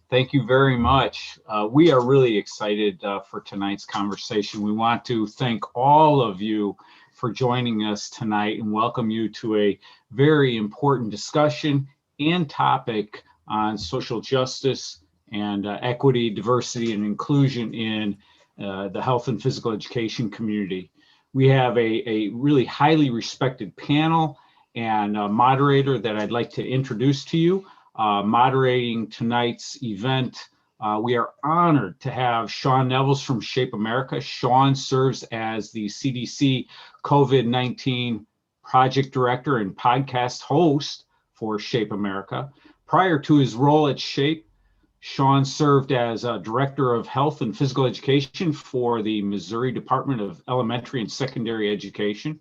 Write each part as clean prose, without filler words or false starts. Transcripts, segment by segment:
Thank you very much. We are really excited for tonight's conversation. We want to thank all of you for joining us tonight and welcome you to a very important discussion and topic on social justice and equity, diversity, and inclusion in the health and physical education community. We have a really highly respected panel and a moderator that I'd like to introduce to you. Moderating tonight's event, we are honored to have Sean Nevills from Shape America. Sean serves as the CDC COVID-19 project director and podcast host for Shape America. Prior to his role at Shape, Sean served as Director of Health and Physical Education for the Missouri Department of Elementary and Secondary Education.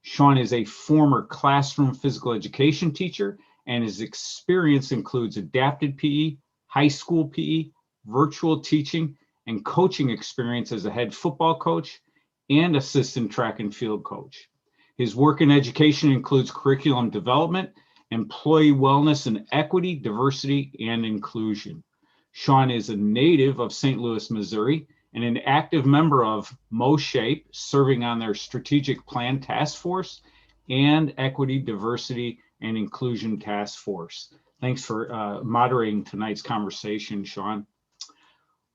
Sean is a former classroom physical education teacher, and his experience includes adapted PE, high school PE, virtual teaching, and coaching experience as a head football coach and assistant track and field coach. His work in education includes curriculum development, employee wellness and equity, diversity, and inclusion. Sean is a native of St. Louis, Missouri, and an active member of MoShape, serving on their strategic plan task force and equity, diversity, and inclusion task force. Thanks for moderating tonight's conversation, Sean.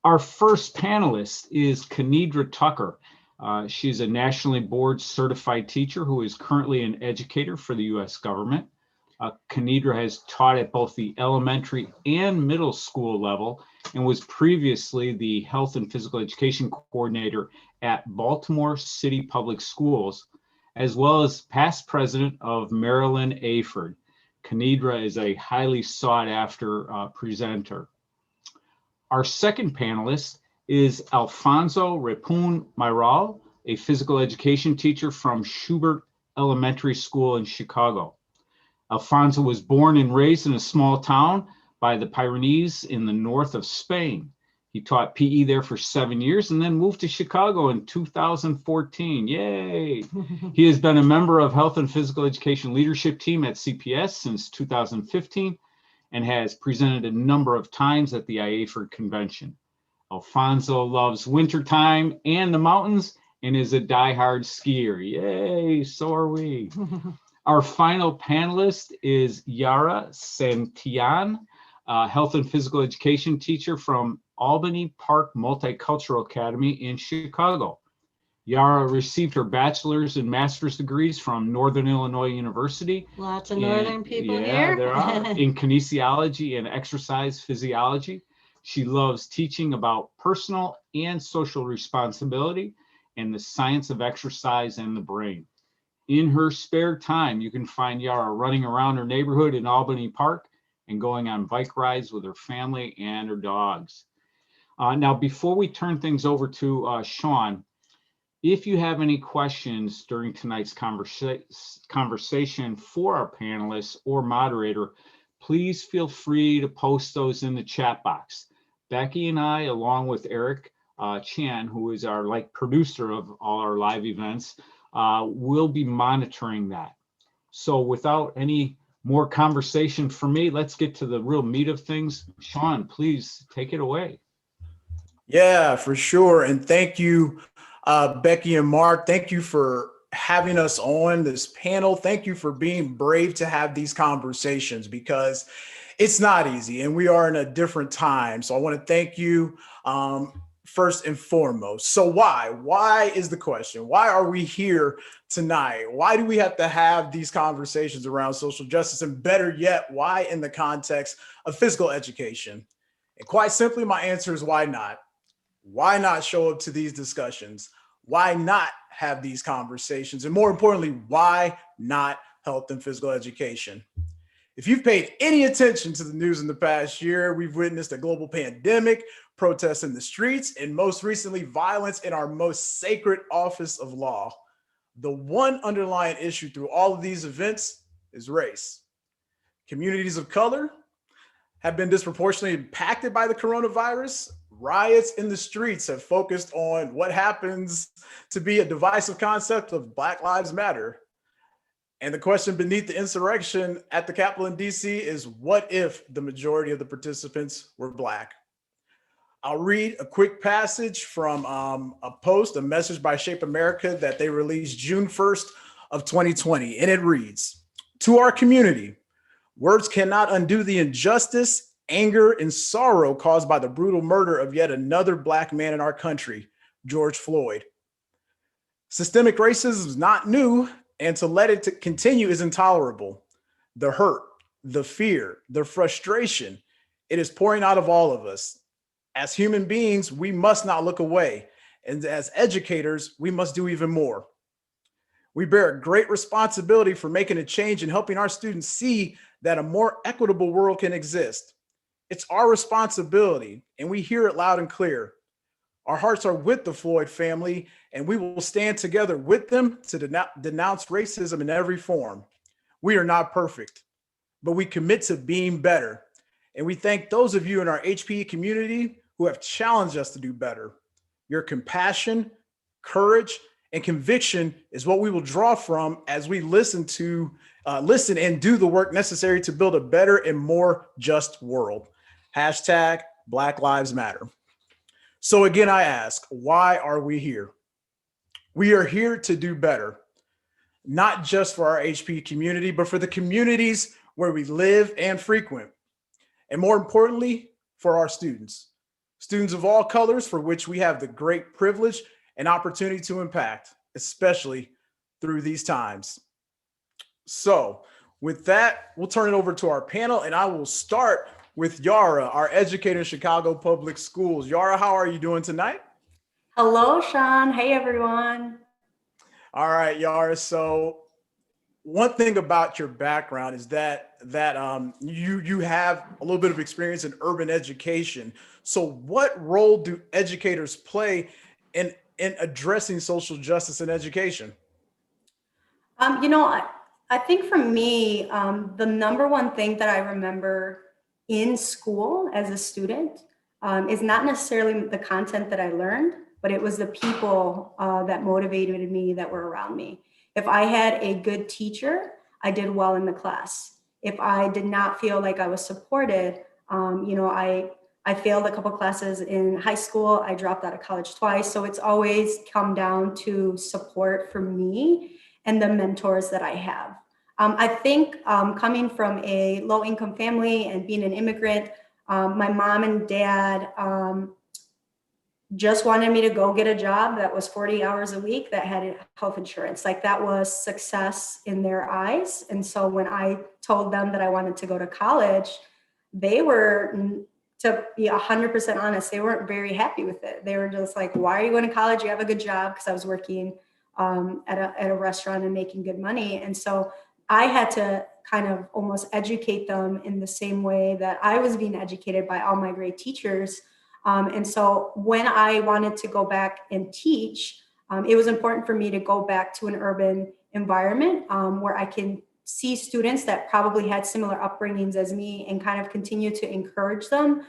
Our first panelist is Kanidra Tucker. She's a nationally board certified teacher who is currently an educator for the U.S. government. Kanidra has taught at both the elementary and middle school level and was previously the health and physical education coordinator at Baltimore City Public Schools, as well as past president of Maryland IAHPERD. Kanidra is a highly sought after presenter. Our second panelist is Alfonso Rapun-Mairal, a physical education teacher from Schubert Elementary School in Chicago. Alfonso was born and raised in a small town by the Pyrenees in the north of Spain. He taught PE there for 7 years and then moved to Chicago in 2014. Yay! He has been a member of Health and Physical Education Leadership Team at CPS since 2015 and has presented a number of times at the IAHPERD convention. Alfonso loves wintertime and the mountains and is a diehard skier. Yay, so are we. Our final panelist is Yara Sentian, health and physical education teacher from Albany Park Multicultural Academy in Chicago. Yara received her bachelor's and master's degrees from Northern Illinois University. Lots of northern people here. Yeah, there are. In kinesiology and exercise physiology. She loves teaching about personal and social responsibility and the science of exercise and the brain. In her spare time, you can find Yara running around her neighborhood in Albany Park and going on bike rides with her family and her dogs. Now, before we turn things over to Sean, if you have any questions during tonight's conversation for our panelists or moderator, please feel free to post those in the chat box. Becky and I, along with Eric Chan, who is our producer of all our live events, will be monitoring that. So without any more conversation from me, let's get to the real meat of things. Sean, please take it away. Yeah, for sure. And thank you, Becky and Mark. Thank you for having us on this panel. Thank you for being brave to have these conversations, because it's not easy and we are in a different time. So I want to thank you first and foremost. So why is the question? Why are we here tonight? Why do we have to have these conversations around social justice? And better yet, why in the context of physical education? And quite simply, my answer is why not? Why not show up to these discussions? Why not have these conversations? And more importantly, why not health and physical education? If you've paid any attention to the news in the past year, we've witnessed a global pandemic, protests in the streets, and most recently, violence in our most sacred office of law. The one underlying issue through all of these events is race. Communities of color have been disproportionately impacted by the coronavirus. Riots in the streets have focused on what happens to be a divisive concept of Black Lives Matter. And the question beneath the insurrection at the Capitol in DC is, what if the majority of the participants were Black? I'll read a quick passage from a message by Shape America that they released June 1st of 2020. And it reads, "To our community, words cannot undo the injustice, anger, and sorrow caused by the brutal murder of yet another Black man in our country, George Floyd. Systemic racism is not new, and to let it continue is intolerable. The hurt, the fear, the frustration, it is pouring out of all of us. As human beings, we must not look away. And as educators, we must do even more. We bear a great responsibility for making a change and helping our students see that a more equitable world can exist. It's our responsibility, and we hear it loud and clear. Our hearts are with the Floyd family, and we will stand together with them to denounce racism in every form. We are not perfect, but we commit to being better. And we thank those of you in our HPE community who have challenged us to do better. Your compassion, courage, and conviction is what we will draw from as we listen and do the work necessary to build a better and more just world. Hashtag Black Lives Matter." So again, I ask, why are we here? We are here to do better, not just for our HPE community, but for the communities where we live and frequent. And more importantly, for our students of all colors, for which we have the great privilege and opportunity to impact, especially through these times. So with that, we'll turn it over to our panel, and I will start with Yara, our educator in Chicago Public Schools. Yara, how are you doing tonight? Hello, Sean. Hey, everyone. All right, Yara. So one thing about your background is that you have a little bit of experience in urban education. So what role do educators play in addressing social justice in education? I think for me, the number one thing that I remember in school as a student is not necessarily the content that I learned, but it was the people that motivated me, that were around me. If I had a good teacher, I did well in the class. If I did not feel like I was supported, I failed a couple classes in high school. I dropped out of college twice. So it's always come down to support for me and the mentors that I have. I think coming from a low-income family and being an immigrant, my mom and dad just wanted me to go get a job that was 40 hours a week that had health insurance. Like, that was success in their eyes. And so when I told them that I wanted to go to college, they were, to be 100% honest, they weren't very happy with it. They were just like, "Why are you going to college? You have a good job." Because I was working at a restaurant and making good money. And so I had to kind of almost educate them in the same way that I was being educated by all my great teachers. And so when I wanted to go back and teach, it was important for me to go back to an urban environment where I can see students that probably had similar upbringings as me and kind of continue to encourage them.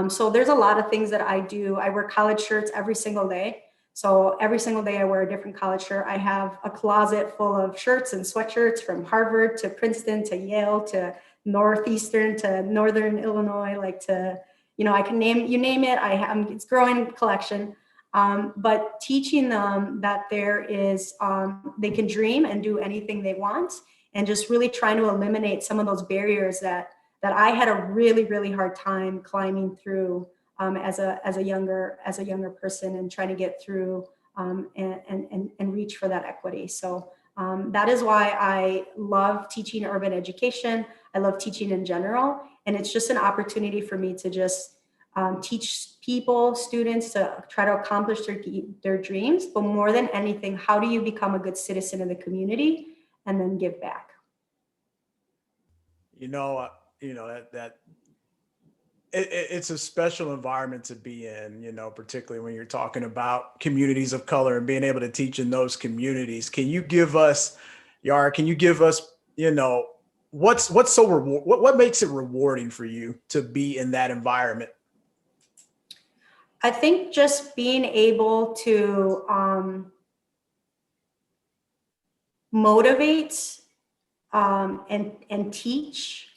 So there's a lot of things that I do. I wear college shirts every single day. So every single day I wear a different college shirt. I have a closet full of shirts and sweatshirts from Harvard to Princeton to Yale to Northeastern to Northern Illinois, I can name it. It's growing collection. But teaching them that there is, they can dream and do anything they want, and just really trying to eliminate some of those barriers that I had a really, really hard time climbing through as a younger person, and trying to get through and reach for that equity. So that is why I love teaching urban education. I love teaching in general, and it's just an opportunity for me to just teach people, students, to try to accomplish their dreams. But more than anything, how do you become a good citizen in the community and then give back? It's a special environment to be in, particularly when you're talking about communities of color and being able to teach in those communities. Can you give us, Yara, what makes it rewarding for you to be in that environment? I think just being able to motivate and teach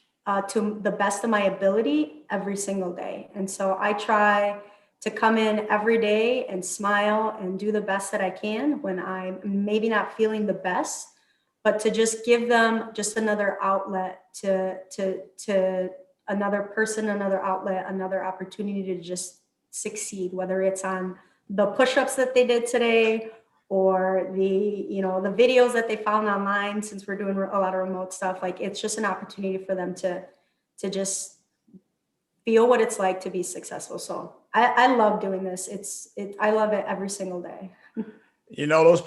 to the best of my ability every single day. And so I try to come in every day and smile and do the best that I can when I'm maybe not feeling the best, but to just give them just another outlet to another person, another outlet, another opportunity to just succeed, whether it's on the push-ups that they did today or the videos that they found online, since we're doing a lot of remote stuff. Like, it's just an opportunity for them to just feel what it's like to be successful. So I love doing this. I love it every single day. Those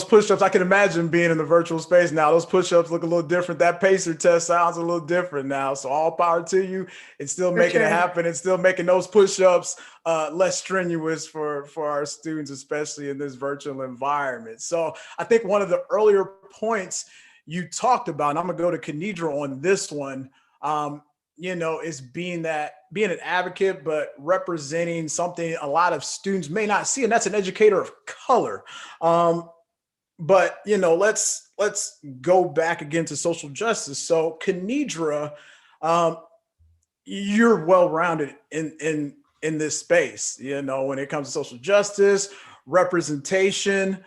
push-ups, I can imagine being in the virtual space now. Those push-ups look a little different. That pacer test sounds a little different now. So all power to you. It's still making it happen. It's still making those push-ups less strenuous for our students, especially in this virtual environment. So I think one of the earlier points you talked about, and I'm gonna go to Kanidra on this one, is being an advocate, but representing something a lot of students may not see, and that's an educator of color. But let's go back again to social justice. So Kanidra, you're well-rounded in this space, when it comes to social justice, representation.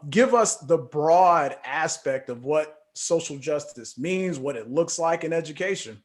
Give us the broad aspect of what social justice means, what it looks like in education.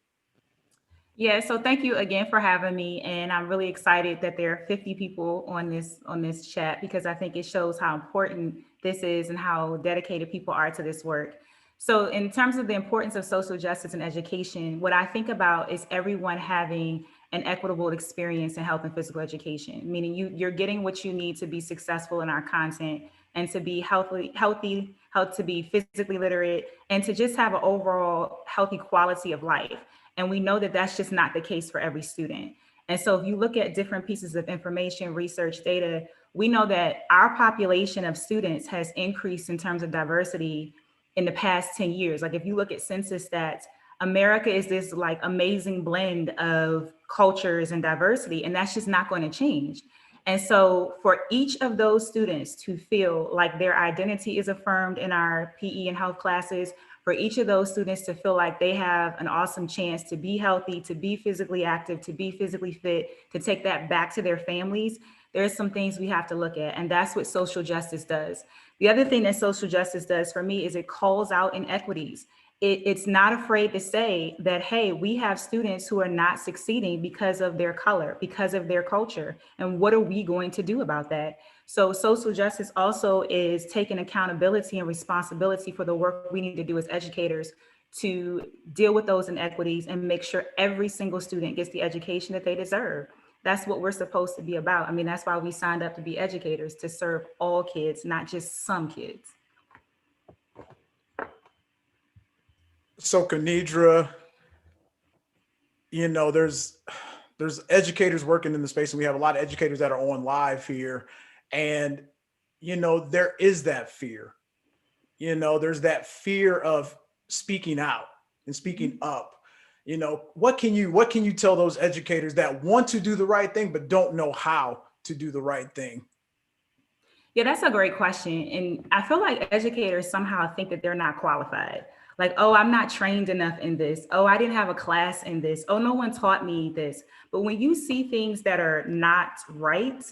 Yeah, so thank you again for having me. And I'm really excited that there are 50 people on this chat, because I think it shows how important this is and how dedicated people are to this work. So in terms of the importance of social justice in education, what I think about is everyone having an equitable experience in health and physical education, meaning you're getting what you need to be successful in our content and to be healthy, to be physically literate, and to just have an overall healthy quality of life. And we know that that's just not the case for every student. And so if you look at different pieces of information, research, data, we know that our population of students has increased in terms of diversity in the past 10 years. Like, if you look at census stats, America is this like amazing blend of cultures and diversity, and that's just not going to change. And so for each of those students to feel like their identity is affirmed in our PE and health classes, for each of those students to feel like they have an awesome chance to be healthy, to be physically active, to be physically fit, to take that back to their families, there's some things we have to look at. And that's what social justice does. The other thing that social justice does for me is it calls out inequities. It's not afraid to say that, hey, we have students who are not succeeding because of their color, because of their culture. And what are we going to do about that? So social justice also is taking accountability and responsibility for the work we need to do as educators to deal with those inequities and make sure every single student gets the education that they deserve. That's what we're supposed to be about. I mean, that's why we signed up to be educators, to serve all kids, not just some kids. So Kanidra, there's educators working in the space, and we have a lot of educators that are on live here. And, there is that fear, there's that fear of speaking out and speaking up. What can you tell those educators that want to do the right thing, but don't know how to do the right thing? Yeah, that's a great question. And I feel like educators somehow think that they're not qualified. Like, oh, I'm not trained enough in this. Oh, I didn't have a class in this. Oh, no one taught me this. But when you see things that are not right,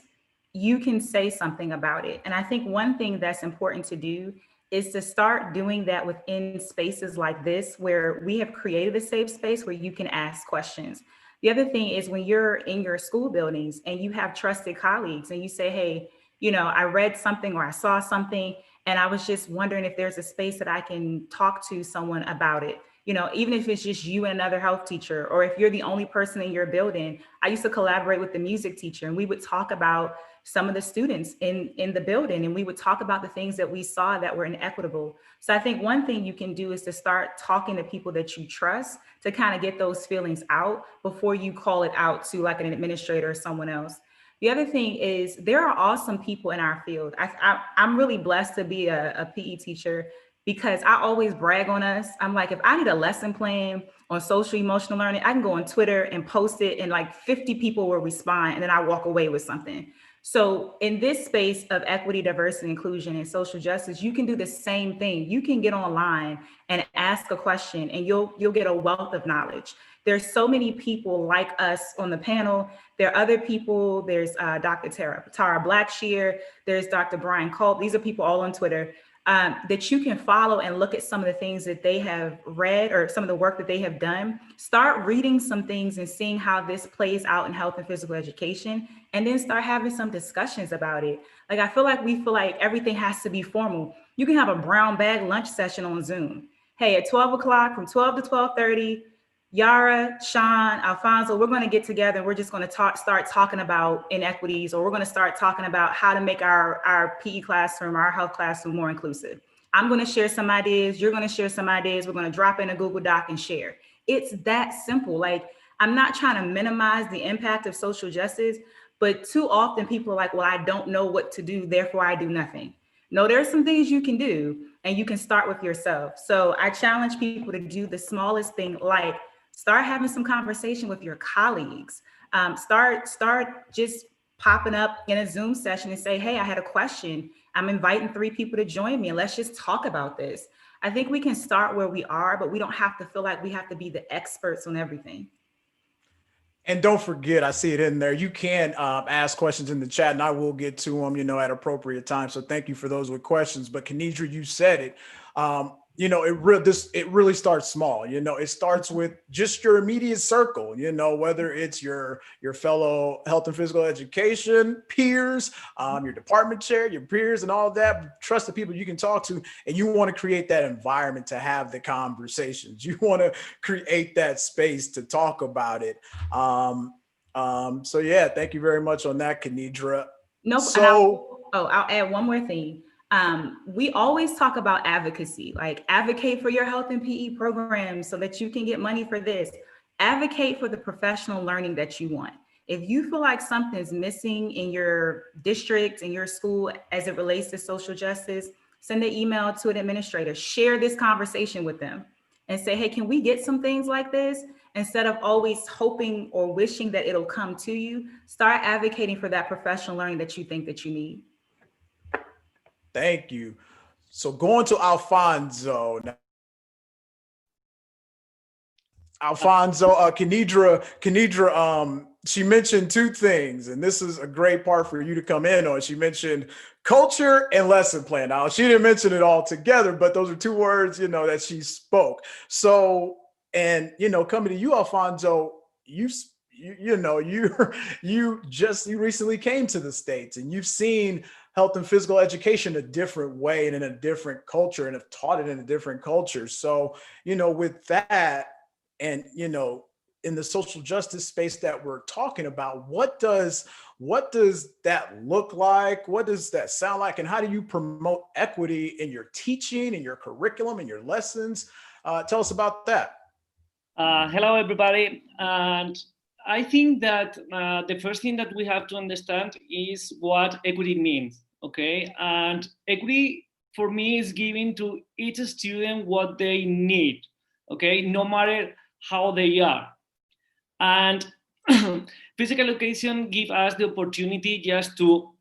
you can say something about it. And I think one thing that's important to do is to start doing that within spaces like this, where we have created a safe space where you can ask questions. The other thing is when you're in your school buildings and you have trusted colleagues and you say, hey, I read something or I saw something, and I was just wondering if there's a space that I can talk to someone about it. Even if it's just you and another health teacher, or if you're the only person in your building. I used to collaborate with the music teacher, and we would talk about some of the students in the building, and we would talk about the things that we saw that were inequitable. So I think one thing you can do is to start talking to people that you trust to kind of get those feelings out before you call it out to like an administrator or someone else. The other thing is there are awesome people in our field. I'm really blessed to be a PE teacher because I always brag on us. I'm like, if I need a lesson plan on social emotional learning, I can go on Twitter and post it and like 50 people will respond, and then I walk away with something. So in this space of equity, diversity, inclusion, and social justice, you can do the same thing. You can get online and ask a question and you'll get a wealth of knowledge. There's so many people like us on the panel. There are other people, there's Dr. Tara Blackshear, there's Dr. Brian Culp. These are people all on Twitter that you can follow and look at some of the things that they have read or some of the work that they have done. Start reading some things and seeing how this plays out in health and physical education, and then start having some discussions about it. Like, I feel like everything has to be formal. You can have a brown bag lunch session on Zoom. Hey, at 12 o'clock, from 12 to 12:30, Yara, Sean, Alfonso, we're going to get together and we're just going to start talking about inequities, or we're going to start talking about how to make our PE classroom, our health classroom more inclusive. I'm going to share some ideas. You're going to share some ideas. We're going to drop in a Google Doc and share. It's that simple. Like, I'm not trying to minimize the impact of social justice, but too often people are like, well, I don't know what to do, therefore I do nothing. No, there's some things you can do, and you can start with yourself. So I challenge people to do the smallest thing, like start having some conversation with your colleagues. Start just popping up in a Zoom session and say, hey, I had a question. I'm inviting 3 people to join me and let's just talk about this. I think we can start where we are, but we don't have to feel like we have to be the experts on everything. And don't forget, I see it in there. You can ask questions in the chat and I will get to them, at appropriate time. So thank you for those with questions. But Kanidra, you said it. It really starts small. It starts with just your immediate circle, whether it's your fellow health and physical education peers, your department chair, your peers, and all of that. Trust the people you can talk to, and you want to create that environment to have the conversations. You want to create that space to talk about it. So yeah, thank you very much on that, Kanidra. Nope. So, I'll add one more thing. We always talk about advocacy, like advocate for your health and PE programs so that you can get money for this. Advocate for the professional learning that you want. If you feel like something's missing in your district, in your school, as it relates to social justice, send an email to an administrator, share this conversation with them and say, hey, can we get some things like this? Instead of always hoping or wishing that it'll come to you, start advocating for that professional learning that you think that you need. Thank you. So going to Alfonso. Kanidra, she mentioned 2 things, and this is a great part for you to come in on. She mentioned culture and lesson plan. Now, she didn't mention it all together, but those are 2 words, that she spoke. So, and, coming to you, Alfonso, you recently came to the States and you've seen health and physical education a different way and in a different culture, and have taught it in a different culture. So, with that, and, in the social justice space that we're talking about, what does that look like? What does that sound like? And how do you promote equity in your teaching, in your curriculum, in your lessons? Tell us about that. Hello, everybody. And I think that the first thing that we have to understand is what equity means, okay? And equity, for me, is giving to each student what they need, okay? No matter how they are. And physical education gives us the opportunity just to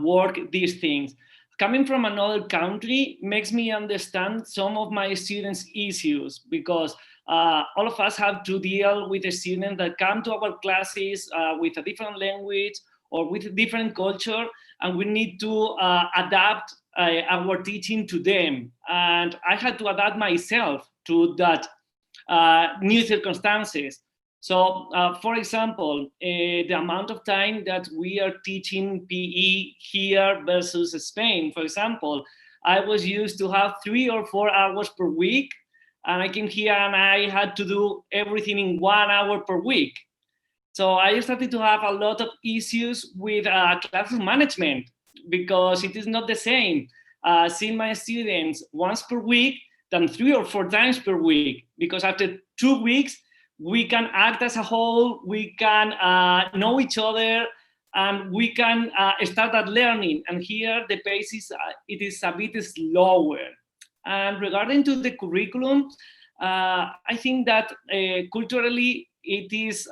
work these things. Coming from another country makes me understand some of my students' issues, because all of us have to deal with a student that come to our classes with a different language or with a different culture, and we need to adapt our teaching to them. And I had to adapt myself to that new circumstances. So, for example, the amount of time that we are teaching PE here versus Spain, for example, I was used to have 3 or 4 hours per week, and I came here and I had to do everything in 1 hour per week. So I started to have a lot of issues with classroom management, because it is not the same seeing my students once per week than 3 or 4 times per week, because after 2 weeks, we can act as a whole, we can know each other, and we can start that learning. And here the pace is it is a bit slower. And regarding to the curriculum, I think that culturally it is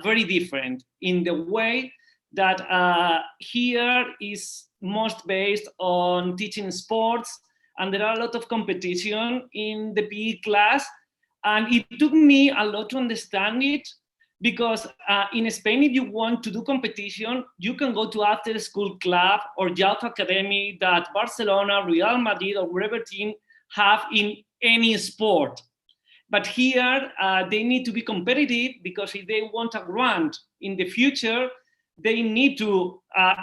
very different in the way that here is most based on teaching sports, and there are a lot of competition in the PE class. And it took me a lot to understand it, because in Spain, if you want to do competition, you can go to after school club or youth academy that Barcelona, Real Madrid, or whatever team have in any sport. But here, they need to be competitive, because if they want a grant in the future, they need to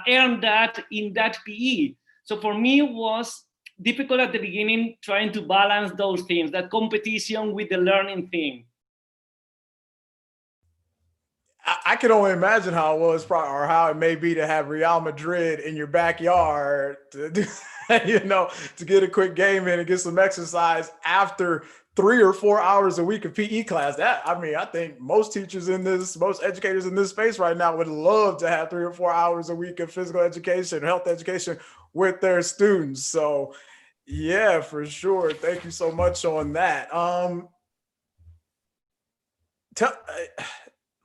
earn that in that PE. So for me, it was difficult at the beginning trying to balance those things, that competition with the learning thing. I can only imagine how it was, or how it may be to have Real Madrid in your backyard to do, to get a quick game in and get some exercise after 3 or 4 hours a week of PE class. I think most educators in this space right now would love to have 3 or 4 hours a week of physical education, health education with their students. So yeah, for sure. Thank you so much on that.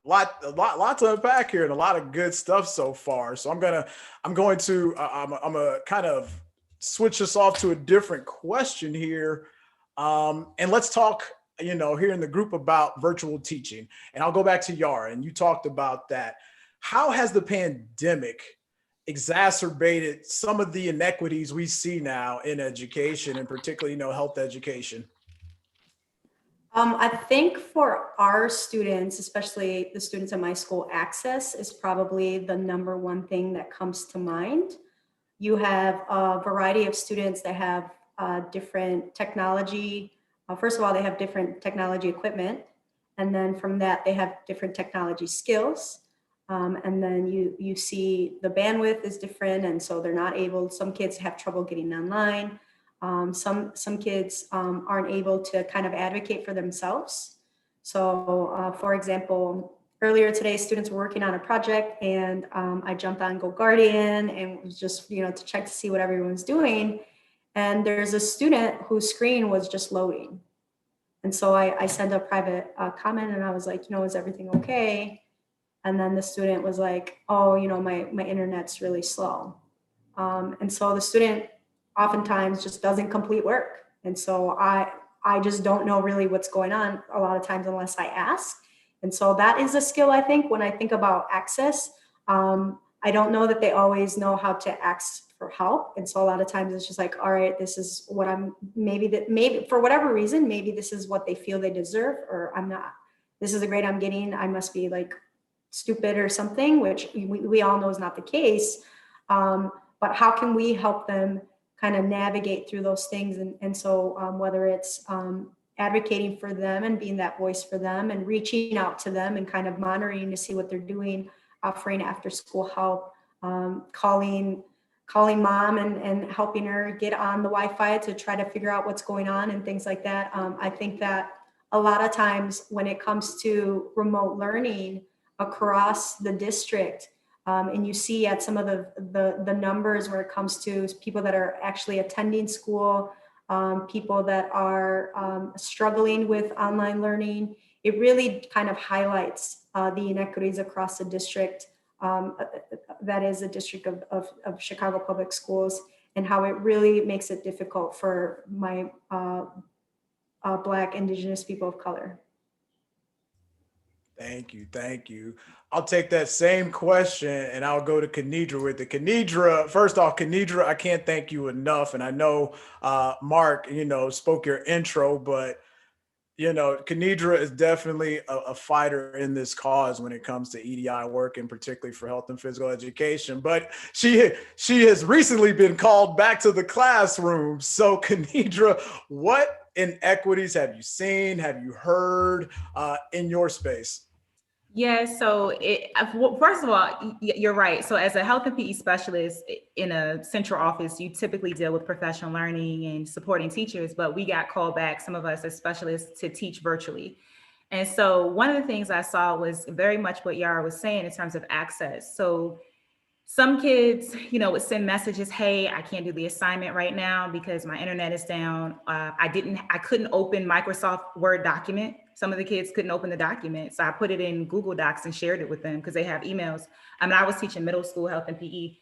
Lot to unpack here, and a lot of good stuff so far. So I'm gonna kind of switch us off to a different question here, and let's talk, here in the group about virtual teaching. And I'll go back to Yara, and you talked about that. How has the pandemic exacerbated some of the inequities we see now in education, and particularly, health education? I think for our students, especially the students at my school, access is probably the number one thing that comes to mind. You have a variety of students that have different technology. First of all, they have different technology equipment. And then from that, they have different technology skills. And then you see the bandwidth is different. And so they're not able, some kids have trouble getting online. Some kids aren't able to kind of advocate for themselves. So for example, earlier today, students were working on a project, and I jumped on GoGuardian and was just, to check to see what everyone's doing. And there's a student whose screen was just loading. And so I sent a private comment, and I was like, is everything okay? And then the student was like, oh, my internet's really slow. And so the student oftentimes just doesn't complete work. And so I just don't know really what's going on a lot of times unless I ask. And so that is a skill, I think, when I think about access. I don't know that they always know how to ask for help. And so a lot of times it's just like, all right, this is what maybe for whatever reason, maybe this is what they feel they deserve, or I'm not, this is the grade I'm getting, I must be like stupid or something, which we all know is not the case. But how can we help them kind of navigate through those things? And so whether it's advocating for them and being that voice for them, and reaching out to them and kind of monitoring to see what they're doing, offering after school help, calling mom and helping her get on the Wi-Fi to try to figure out what's going on and things like that. I think that a lot of times when it comes to remote learning across the district, and you see at some of the numbers where it comes to people that are actually attending school, people that are struggling with online learning, it really kind of highlights the inequities across the district. That is a district of Chicago Public Schools, and how it really makes it difficult for my Black, Indigenous people of color. Thank you. I'll take that same question and I'll go to Kanidra with it. Kanidra, first off, Kanidra, I can't thank you enough. And I know Mark, spoke your intro, but Kanidra is definitely a fighter in this cause when it comes to EDI work, and particularly for health and physical education. But she has recently been called back to the classroom. So Kanidra, what inequities have you seen, have you heard in your space? Yeah, so first of all, you're right. So as a health and PE specialist in a central office, you typically deal with professional learning and supporting teachers, but we got called back, some of us as specialists, to teach virtually. And so one of the things I saw was very much what Yara was saying in terms of access. So some kids, would send messages, hey, I can't do the assignment right now because my internet is down. I couldn't open Microsoft Word document. some of the kids couldn't open the document. So I put it in Google Docs and shared it with them because they have emails. I mean, I was teaching middle school health and PE.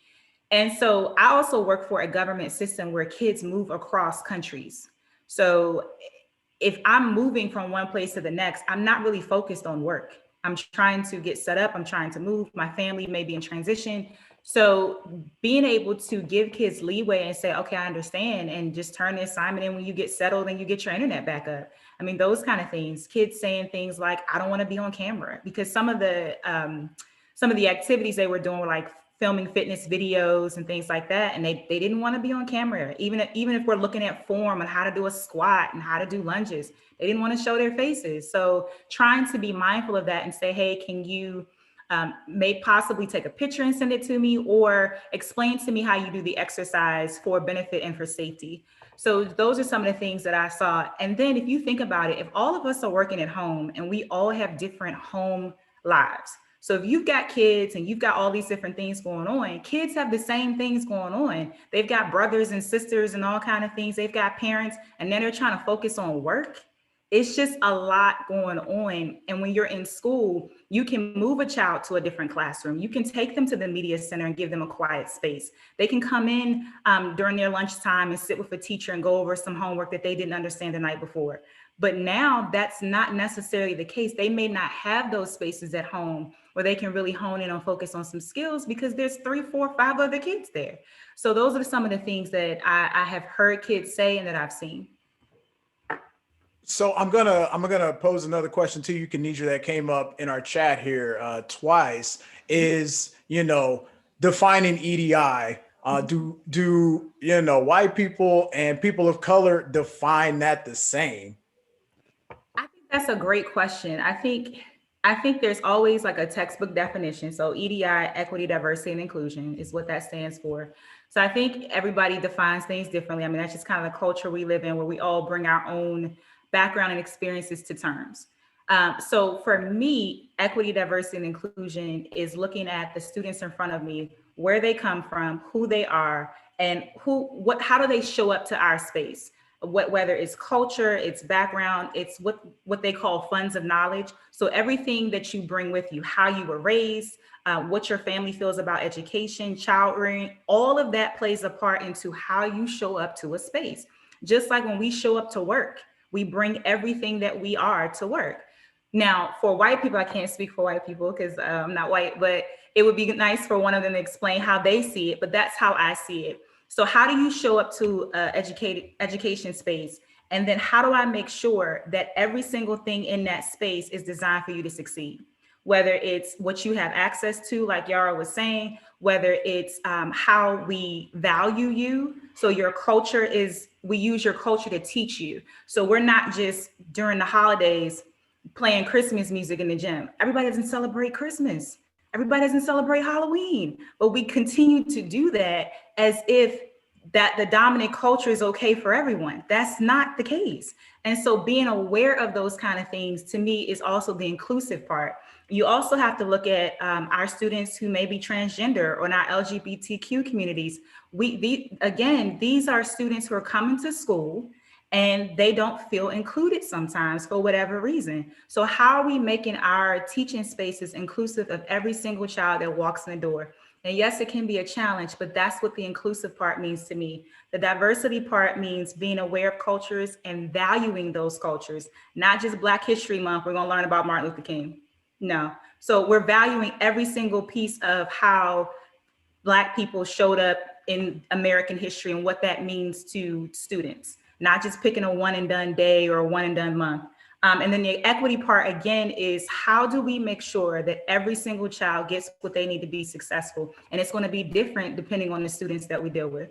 And so I also work for a government system where kids move across countries. So if I'm moving from one place to the next, I'm not really focused on work. I'm trying to get set up. I'm trying to move. My family may be in transition. So being able to give kids leeway and say, okay, I understand, and just turn the assignment in when you get settled and you get your internet back up. I mean, those kind of things. Kids saying things like, I don't want to be on camera, because some of the activities they were doing were like filming fitness videos and things like that. And they didn't want to be on camera. Even if we're looking at form and how to do a squat and how to do lunges, they didn't want to show their faces. So trying to be mindful of that and say, hey, can you may possibly take a picture and send it to me, or explain to me how you do the exercise for benefit and for safety. So those are some of the things that I saw. And then if you think about it, if all of us are working at home and we all have different home lives, so if you've got kids and you've got all these different things going on, kids have the same things going on. They've got brothers and sisters and all kinds of things. They've got parents, and then they're trying to focus on work. It's just a lot going on. And when you're in school, you can move a child to a different classroom. You can take them to the media center and give them a quiet space. They can come in during their lunchtime and sit with a teacher and go over some homework that they didn't understand the night before. But now that's not necessarily the case. They may not have those spaces at home where they can really hone in on focus on some skills because there's 3, 4, 5 other kids there. So those are some of the things that I have heard kids say and that I've seen. So I'm gonna pose another question to you, Kanidra, that came up in our chat here twice. Is, defining EDI? Do white people and people of color define that the same? I think that's a great question. I think there's always like a textbook definition. So EDI, equity, diversity, and inclusion is what that stands for. So I think everybody defines things differently. I mean, that's just kind of the culture we live in, where we all bring our own background and experiences to terms. So for me, equity, diversity, and inclusion is looking at the students in front of me, where they come from, who they are, and how do they show up to our space? Whether it's culture, it's background, it's what they call funds of knowledge. So everything that you bring with you, how you were raised, what your family feels about education, child rearing, all of that plays a part into how you show up to a space. Just like when we show up to work, we bring everything that we are to work. Now, for white people, I can't speak for white people because I'm not white, but it would be nice for one of them to explain how they see it, but that's how I see it. So how do you show up to education space? And then how do I make sure that every single thing in that space is designed for you to succeed? Whether it's what you have access to, like Yara was saying, whether it's how we value you. So your culture we use your culture to teach you. So we're not just during the holidays playing Christmas music in the gym. Everybody doesn't celebrate Christmas. Everybody doesn't celebrate Halloween, but we continue to do that as if that the dominant culture is okay for everyone. That's not the case. And so being aware of those kind of things, to me, is also the inclusive part. You also have to look at our students who may be transgender or not LGBTQ communities. These are students who are coming to school and they don't feel included sometimes for whatever reason. So how are we making our teaching spaces inclusive of every single child that walks in the door? And yes, it can be a challenge, but that's what the inclusive part means to me. The diversity part means being aware of cultures and valuing those cultures, not just Black History Month. We're gonna learn about Martin Luther King. No. So we're valuing every single piece of how Black people showed up in American history and what that means to students, not just picking a one and done day or a one and done month. And then the equity part, again, is how do we make sure that every single child gets what they need to be successful? And it's going to be different depending on the students that we deal with.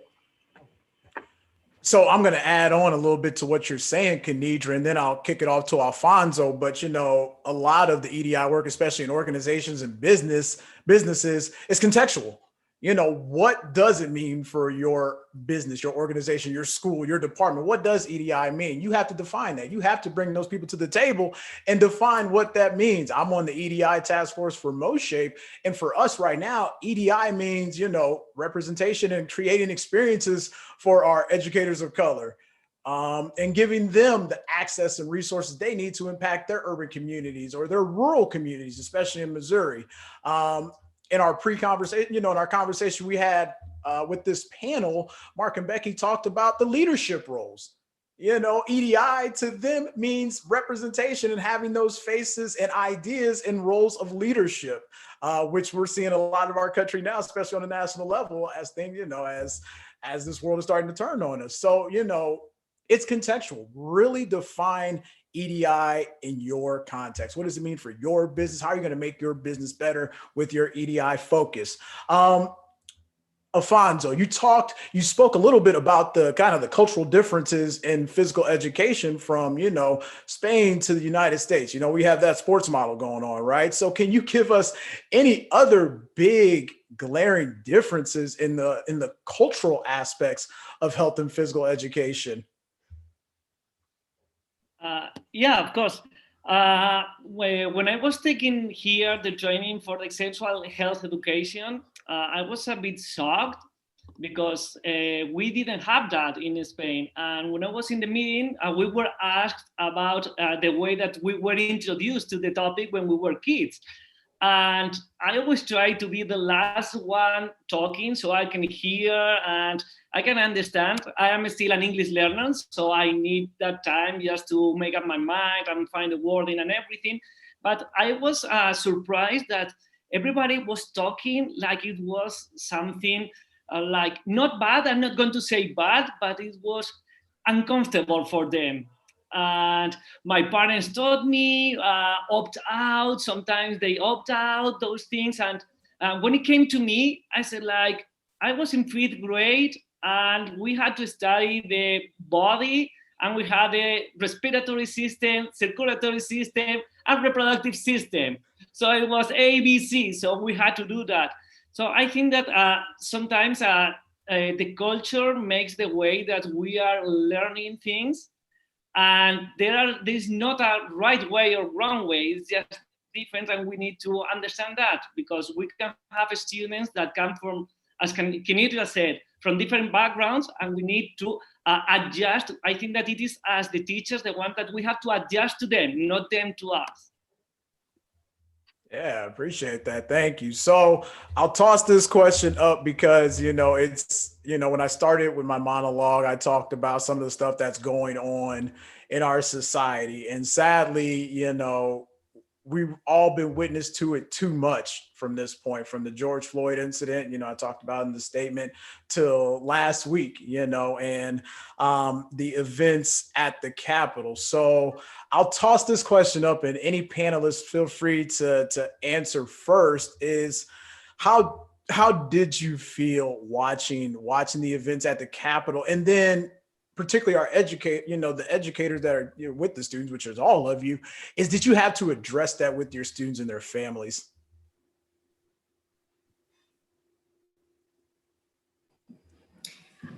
So I'm going to add on a little bit to what you're saying, Kanidra, and then I'll kick it off to Alfonso. But, a lot of the EDI work, especially in organizations and businesses, is contextual. What does it mean for your business, your organization, your school, your department? What does EDI mean? You have to define that. You have to bring those people to the table and define what that means. I'm on the EDI task force for MoShape. And for us right now, EDI means, representation and creating experiences for our educators of color, and giving them the access and resources they need to impact their urban communities or their rural communities, especially in Missouri. In our pre-conversation, in our conversation we had with this panel, Mark and Becky talked about the leadership roles. EDI to them means representation and having those faces and ideas in roles of leadership, which we're seeing a lot of our country now, especially on a national level, as things, as this world is starting to turn on us. So, it's contextual. Really define EDI in your context. What does it mean for your business? How are you going to make your business better with your EDI focus? Alfonso, you spoke a little bit about the kind of the cultural differences in physical education from, Spain to the United States. We have that sports model going on, right? So can you give us any other big glaring differences in the cultural aspects of health and physical education? Yeah, of course. When I was taking here the training for the sexual health education, I was a bit shocked because we didn't have that in Spain. And when I was in the meeting, we were asked about the way that we were introduced to the topic when we were kids. And I always try to be the last one talking so I can hear and I can understand. I am still an English learner, so I need that time just to make up my mind and find the wording and everything. But I was surprised that everybody was talking like it was something like not bad. I'm not going to say bad, but it was uncomfortable for them. And my parents taught me opt out. Sometimes they opt out, those things. And when it came to me, I said, I was in 5th grade and we had to study the body and we had a respiratory system, circulatory system, and reproductive system. So it was ABC. So we had to do that. So I think that sometimes the culture makes the way that we are learning things. And there's not a right way or wrong way. It's just different, and we need to understand that because we can have students that come from, as Kanidra said, from different backgrounds, and we need to adjust. I think that it is as the teachers, the one that we have to adjust to them, not them to us. Yeah, appreciate that. Thank you. So I'll toss this question up because, it's, when I started with my monologue, I talked about some of the stuff that's going on in our society. And sadly, we've all been witness to it too much from this point, from the George Floyd incident, I talked about in the statement, till last week, and the events at the Capitol. So I'll toss this question up, and any panelists feel free to answer first. Is how did you feel watching the events at the Capitol, and then particularly our the educators that are with the students, which is all of you, did you have to address that with your students and their families?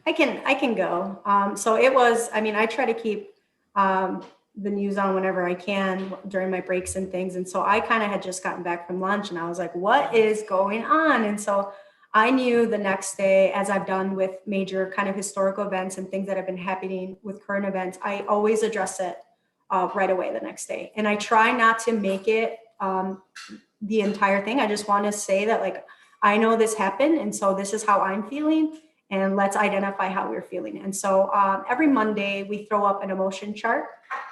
I can go. So it was, I try to keep the news on whenever I can during my breaks and things. And so I kind of had just gotten back from lunch and I was like, what is going on? And so I knew the next day, as I've done with major kind of historical events and things that have been happening with current events, I always address it right away the next day. And I try not to make it the entire thing. I just want to say that I know this happened. And so this is how I'm feeling. And let's identify how we're feeling. And so every Monday we throw up an emotion chart.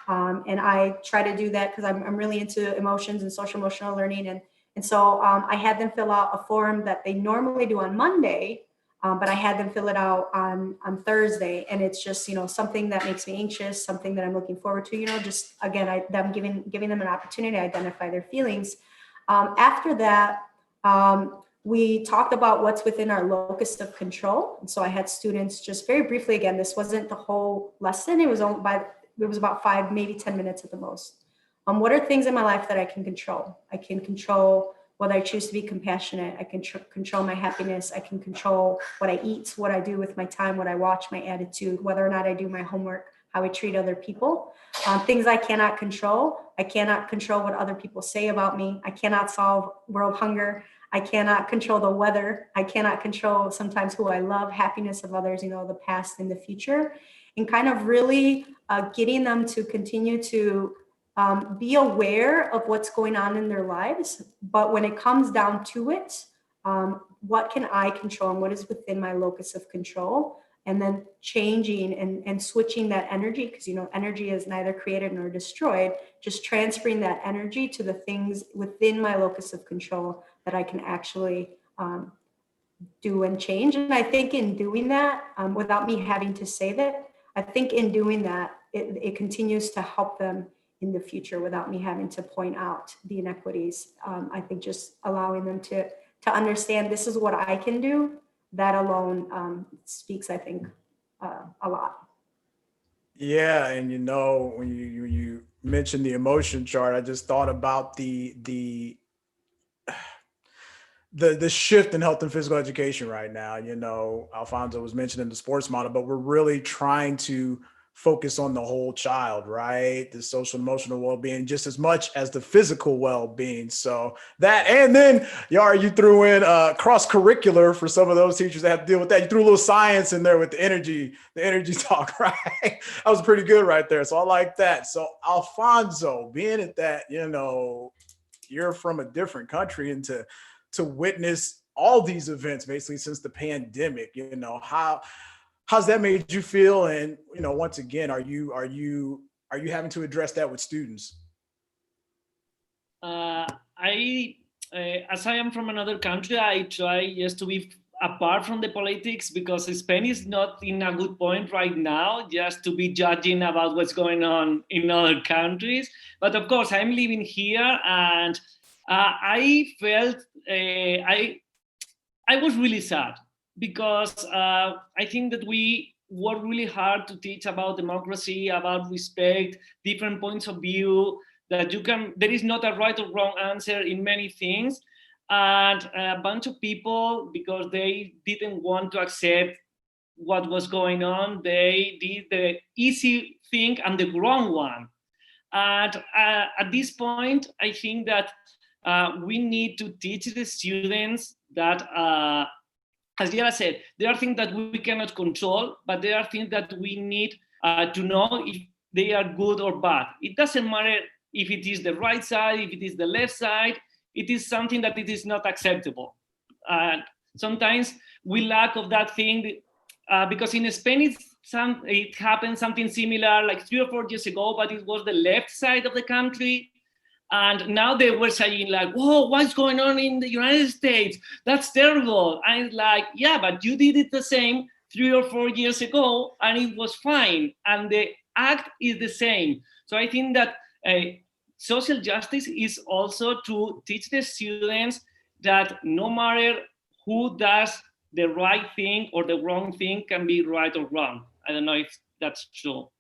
And I try to do that because I'm really into emotions and social emotional learning. And so I had them fill out a form that they normally do on Monday, but I had them fill it out on Thursday. And it's just, something that makes me anxious, something that I'm looking forward to, just again, them giving them an opportunity to identify their feelings. After that, we talked about what's within our locus of control. And so I had students just very briefly, again, this wasn't the whole lesson. It was about 5, maybe 10 minutes at the most. What are things in my life that I can control? I can control whether I choose to be compassionate. I can control my happiness. I can control what I eat, what I do with my time, what I watch, my attitude, whether or not I do my homework, how I treat other people. Things I cannot control. I cannot control what other people say about me. I cannot solve world hunger. I cannot control the weather. I cannot control sometimes who I love, happiness of others, the past and the future. and kind of really getting them to continue to be aware of what's going on in their lives. But when it comes down to it, what can I control and what is within my locus of control? And then changing and switching that energy, because energy is neither created nor destroyed, just transferring that energy to the things within my locus of control that I can actually do and change. And I think in doing that, without me having to say that, I think in doing that, it continues to help them in the future without me having to point out the inequities. I think just allowing them to understand this is what I can do, that alone speaks, I think, a lot. Yeah, and when you mentioned the emotion chart, I just thought about the shift in health and physical education right now. Alfonso was mentioning the sports model, but we're really trying to focus on the whole child, right? The social and emotional well-being just as much as the physical well-being. So that, and then Yara, you threw in cross-curricular for some of those teachers that have to deal with that. You threw a little science in there with the energy talk, right? That was pretty good right there. So I like that. So Alfonso, being at that, you're from a different country, and to witness all these events basically since the pandemic, how's that made you feel? And once again, are you having to address that with students? As I am from another country, I try just to be apart from the politics, because Spain is not in a good point right now just to be judging about what's going on in other countries. But of course, I'm living here, and I felt I was really sad, because I think that we work really hard to teach about democracy, about respect, different points of view, that there is not a right or wrong answer in many things. And a bunch of people, because they didn't want to accept what was going on, they did the easy thing and the wrong one. And at this point, I think that we need to teach the students that, as Yara said, there are things that we cannot control, but there are things that we need to know if they are good or bad. It doesn't matter if it is the right side, if it is the left side, it is something that it is not acceptable. Sometimes we lack of that thing, because in Spain it happened something similar like 3 or 4 years ago, but it was the left side of the country. And now they were saying like, whoa, what's going on in the United States? That's terrible. And it's like, yeah, but you did it the same 3 or 4 years ago, and it was fine. And the act is the same. So I think that social justice is also to teach the students that no matter who does the right thing or the wrong thing can be right or wrong. I don't know if that's true.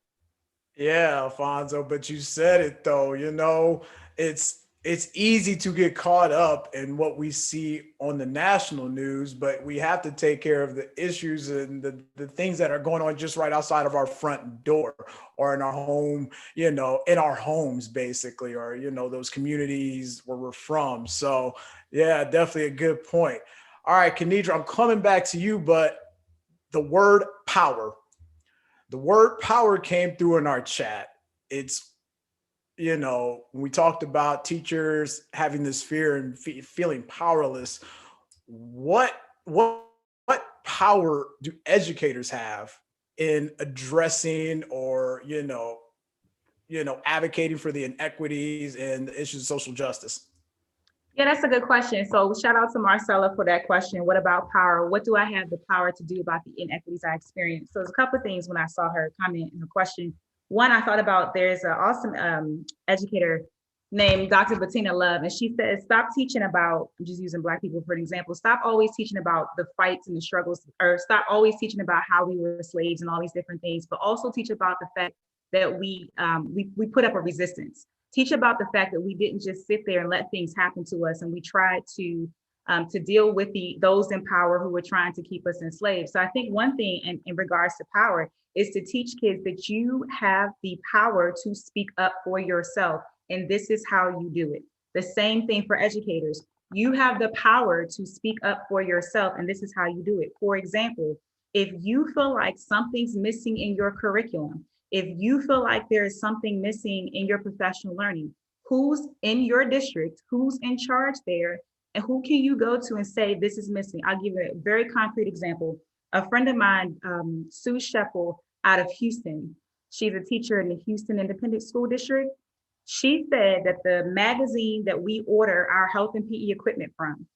Yeah, Alfonso, but you said it though, it's easy to get caught up in what we see on the national news, but we have to take care of the issues and the things that are going on just right outside of our front door, or in our home, in our homes basically, or, those communities where we're from. So yeah, definitely a good point. All right, Kanidra, I'm coming back to you, but the word power came through in our chat. It's, when we talked about teachers having this fear and feeling powerless, what power do educators have in addressing or, advocating for the inequities and the issues of social justice? Yeah, that's a good question. So shout out to Marcella for that question. What about power? What do I have the power to do about the inequities I experience? So there's a couple of things when I saw her comment in her question. One, I thought about, there's an awesome educator named Dr. Bettina Love, and she says, stop teaching about, I'm just using Black people for an example, stop always teaching about the fights and the struggles, or stop always teaching about how we were slaves and all these different things, but also teach about the fact that we put up a resistance. Teach about the fact that we didn't just sit there and let things happen to us, and we tried to deal with those in power who were trying to keep us enslaved. So I think one thing in regards to power is to teach kids that you have the power to speak up for yourself, and this is how you do it. The same thing for educators. You have the power to speak up for yourself, and this is how you do it. For example, If you feel like something's missing in your curriculum, if you feel like there is something missing in your professional learning, who's in your district, who's in charge there, and who can you go to and say, this is missing? I'll give you a very concrete example. A friend of mine, Sue Sheppel out of Houston, she's a teacher in the Houston Independent School District. She said that the magazine that we order our health and PE equipment from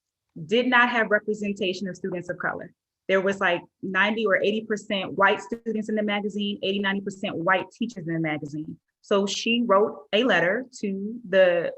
did not have representation of students of color. There was like 90 or 80% white students in the magazine, 80, 90% white teachers in the magazine. So she wrote a letter to the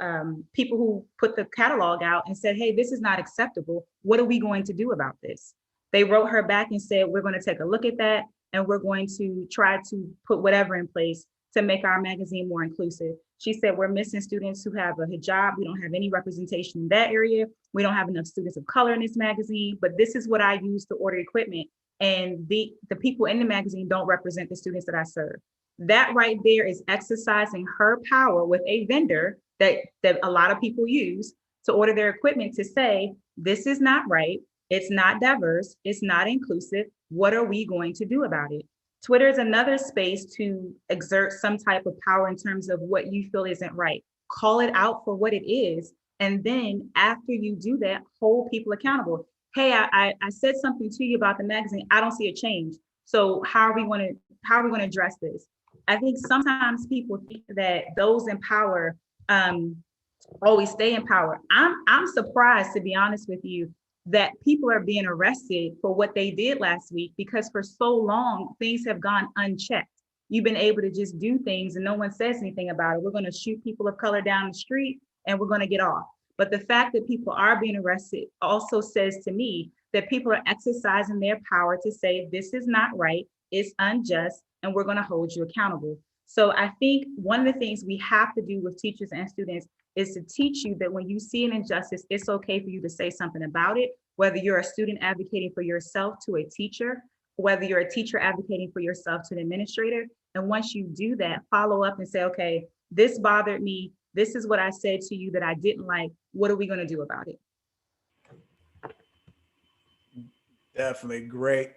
people who put the catalog out and said, hey, this is not acceptable. What are we going to do about this? They wrote her back and said, we're going to take a look at that, and we're going to try to put whatever in place to make our magazine more inclusive. She said, we're missing students who have a hijab. We don't have any representation in that area. We don't have enough students of color in this magazine, but this is what I use to order equipment. And the people in the magazine don't represent the students that I serve. That right there is exercising her power with a vendor that a lot of people use to order their equipment to say, this is not right. It's not diverse. It's not inclusive. What are we going to do about it? Twitter is another space to exert some type of power in terms of what you feel isn't right. Call it out for what it is. And then after you do that, hold people accountable. Hey, I said something to you about the magazine. I don't see a change. So how are we going to address this? I think sometimes people think that those in power always stay in power. I'm surprised, to be honest with you, that people are being arrested for what they did last week, because for so long, things have gone unchecked. You've been able to just do things and no one says anything about it. We're going to shoot people of color down the street and we're going to get off. But the fact that people are being arrested also says to me that people are exercising their power to say, this is not right, it's unjust, and we're going to hold you accountable. So I think one of the things we have to do with teachers and students is to teach you that when you see an injustice, it's okay for you to say something about it, whether you're a student advocating for yourself to a teacher, whether you're a teacher advocating for yourself to an administrator. And once you do that, follow up and say, okay, this bothered me. This is what I said to you that I didn't like. What are we going to do about it? Definitely great.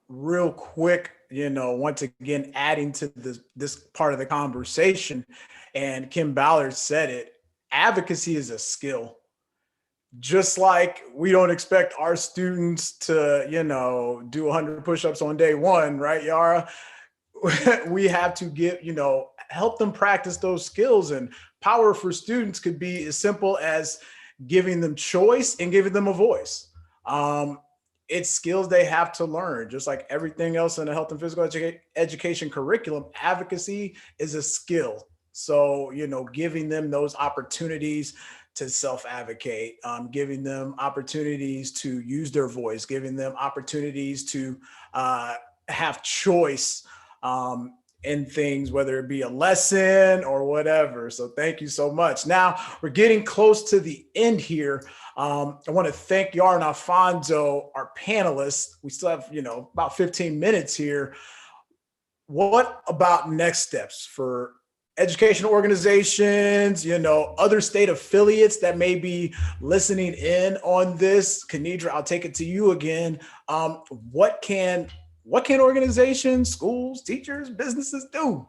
Real quick, once again, adding to this part of the conversation, and Kim Ballard said it, advocacy is a skill. Just like we don't expect our students to, do 100 push-ups on day one, right, Yara? We have to help them practice those skills. And power for students could be as simple as giving them choice and giving them a voice. It's skills they have to learn, just like everything else in the health and physical education curriculum. Advocacy is a skill. So, giving them those opportunities to self-advocate, giving them opportunities to use their voice, giving them opportunities to have choice in things, whether it be a lesson or whatever. So thank you so much. Now we're getting close to the end here. I want to thank Yara and Alfonso, our panelists. We still have, about 15 minutes here. What about next steps for education organizations, other state affiliates that may be listening in on this? Kanidra, I'll take it to you again. What can organizations, schools, teachers, businesses do?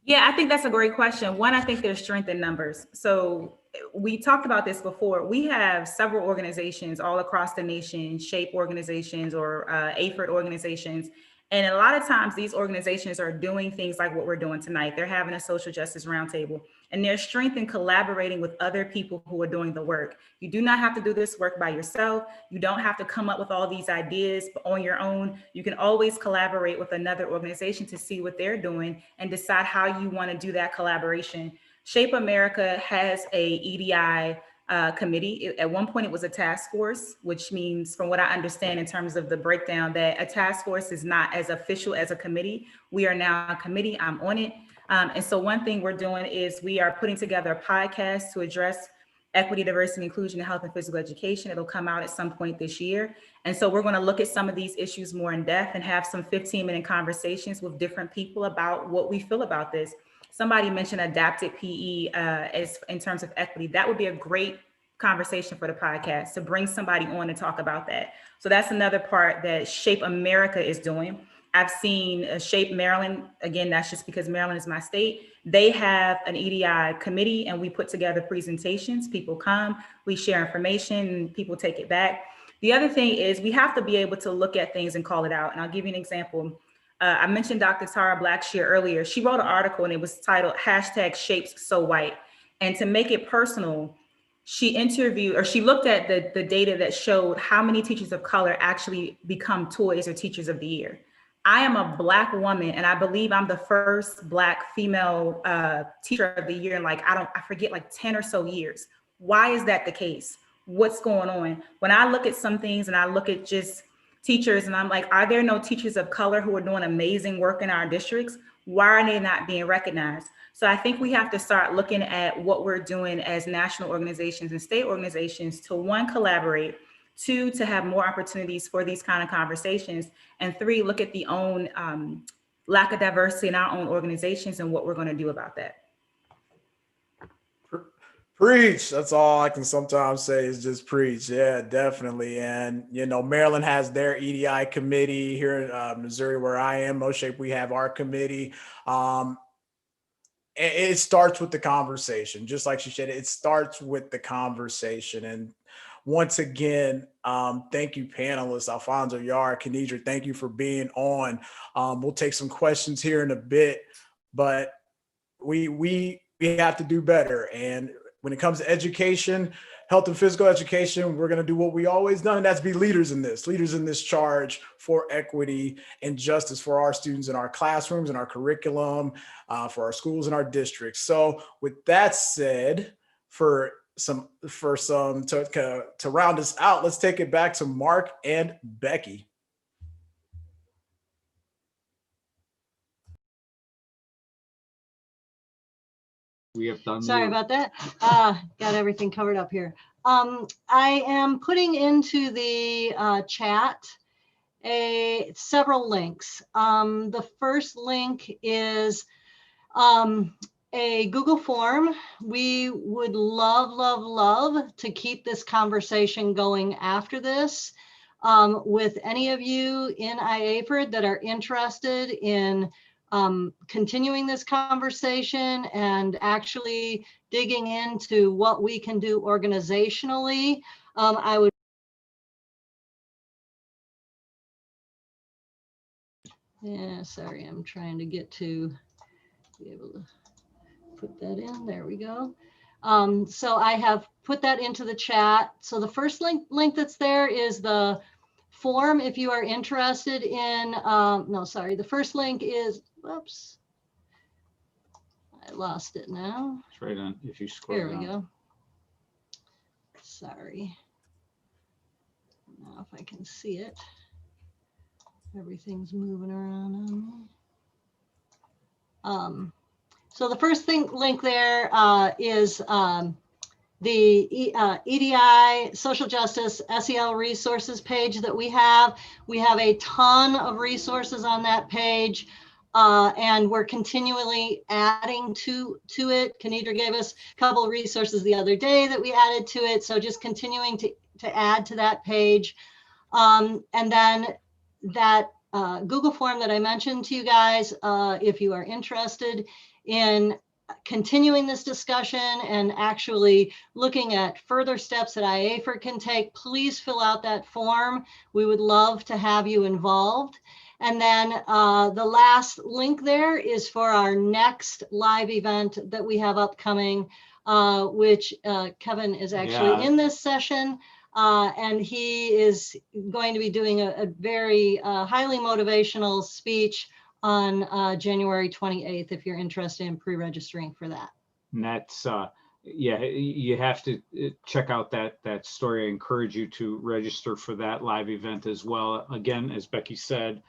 Yeah, I think that's a great question. One, I think there's strength in numbers. So we talked about this before. We have several organizations all across the nation, SHAPE organizations or IAHPERD organizations. And a lot of times these organizations are doing things like what we're doing tonight. They're having a social justice roundtable, and there's strength in collaborating with other people who are doing the work. You do not have to do this work by yourself. You don't have to come up with all these ideas on your own. You can always collaborate with another organization to see what they're doing and decide how you want to do that collaboration. Shape America has a EDI committee. At one point it was a task force, which means, from what I understand in terms of the breakdown, that a task force is not as official as a committee. We are now a committee. I'm on it. And so one thing we're doing is we are putting together a podcast to address equity, diversity, inclusion in health and physical education. It'll come out at some point this year. And so we're going to look at some of these issues more in depth and have some 15-minute conversations with different people about what we feel about this. Somebody mentioned adapted PE as in terms of equity. That would be a great conversation for the podcast, to bring somebody on to talk about that. So that's another part that Shape America is doing. I've seen Shape Maryland, again, that's just because Maryland is my state. They have an EDI committee and we put together presentations. People come, we share information, people take it back. The other thing is we have to be able to look at things and call it out. And I'll give you an example. I mentioned Dr. Tara Blackshear earlier. She wrote an article and it was titled #ShapesSoWhite. And to make it personal, she looked at the data that showed how many teachers of color actually become toys or teachers of the year. I am a Black woman and I believe I'm the first Black female teacher of the year in I forget 10 or so years. Why is that the case? What's going on? When I look at some things and I look at just teachers and I'm like, are there no teachers of color who are doing amazing work in our districts? Why are they not being recognized? So I think we have to start looking at what we're doing as national organizations and state organizations to, one, collaborate, two, to have more opportunities for these kind of conversations, and three, look at the own lack of diversity in our own organizations and what we're going to do about that. Preach. That's all I can sometimes say is just preach. Yeah, definitely. And, Maryland has their EDI committee here in Missouri, where I am. Most Shape, we have our committee. It starts with the conversation. Just like she said, it starts with the conversation. And once again, thank you, panelists, Alfonso, Yara, Kanidra, thank you for being on. We'll take some questions here in a bit, but we have to do better. And when it comes to education, health and physical education, we're going to do what we always done, and that's be leaders in this charge for equity and justice for our students in our classrooms and our curriculum, for our schools and our districts. So with that said, to round us out, let's take it back to Mark and Becky. We have done. Sorry about that. Got everything covered up here. I am putting into the chat several links. The first link is a Google form. We would love to keep this conversation going after this with any of you in IAHPERD that are interested in continuing this conversation and actually digging into what we can do organizationally. I would. Yeah, sorry, I'm trying to get to be able to put that in. There we go. So I have put that into the chat. So the first link that's there is the form if you are interested in, the first link is, whoops, I lost it now. It's right on, if you scroll down. There we go. Sorry. Now if I can see it. Everything's moving around on me. So the first link there is the EDI social justice SEL resources page that we have. We have a ton of resources on that page, and we're continually adding to it. Kanidra gave us a couple of resources the other day that we added to it. So just continuing to add to that page. And then that Google form that I mentioned to you guys, if you are interested in continuing this discussion and actually looking at further steps that IAHPERD can take, please fill out that form. We would love to have you involved. And then the last link there is for our next live event that we have upcoming, which Kevin is actually in this session. And he is going to be doing a very highly motivational speech on January 28th, if you're interested in pre-registering for that. And that's, yeah, you have to check out that story. I encourage you to register for that live event as well. Again, as Becky said,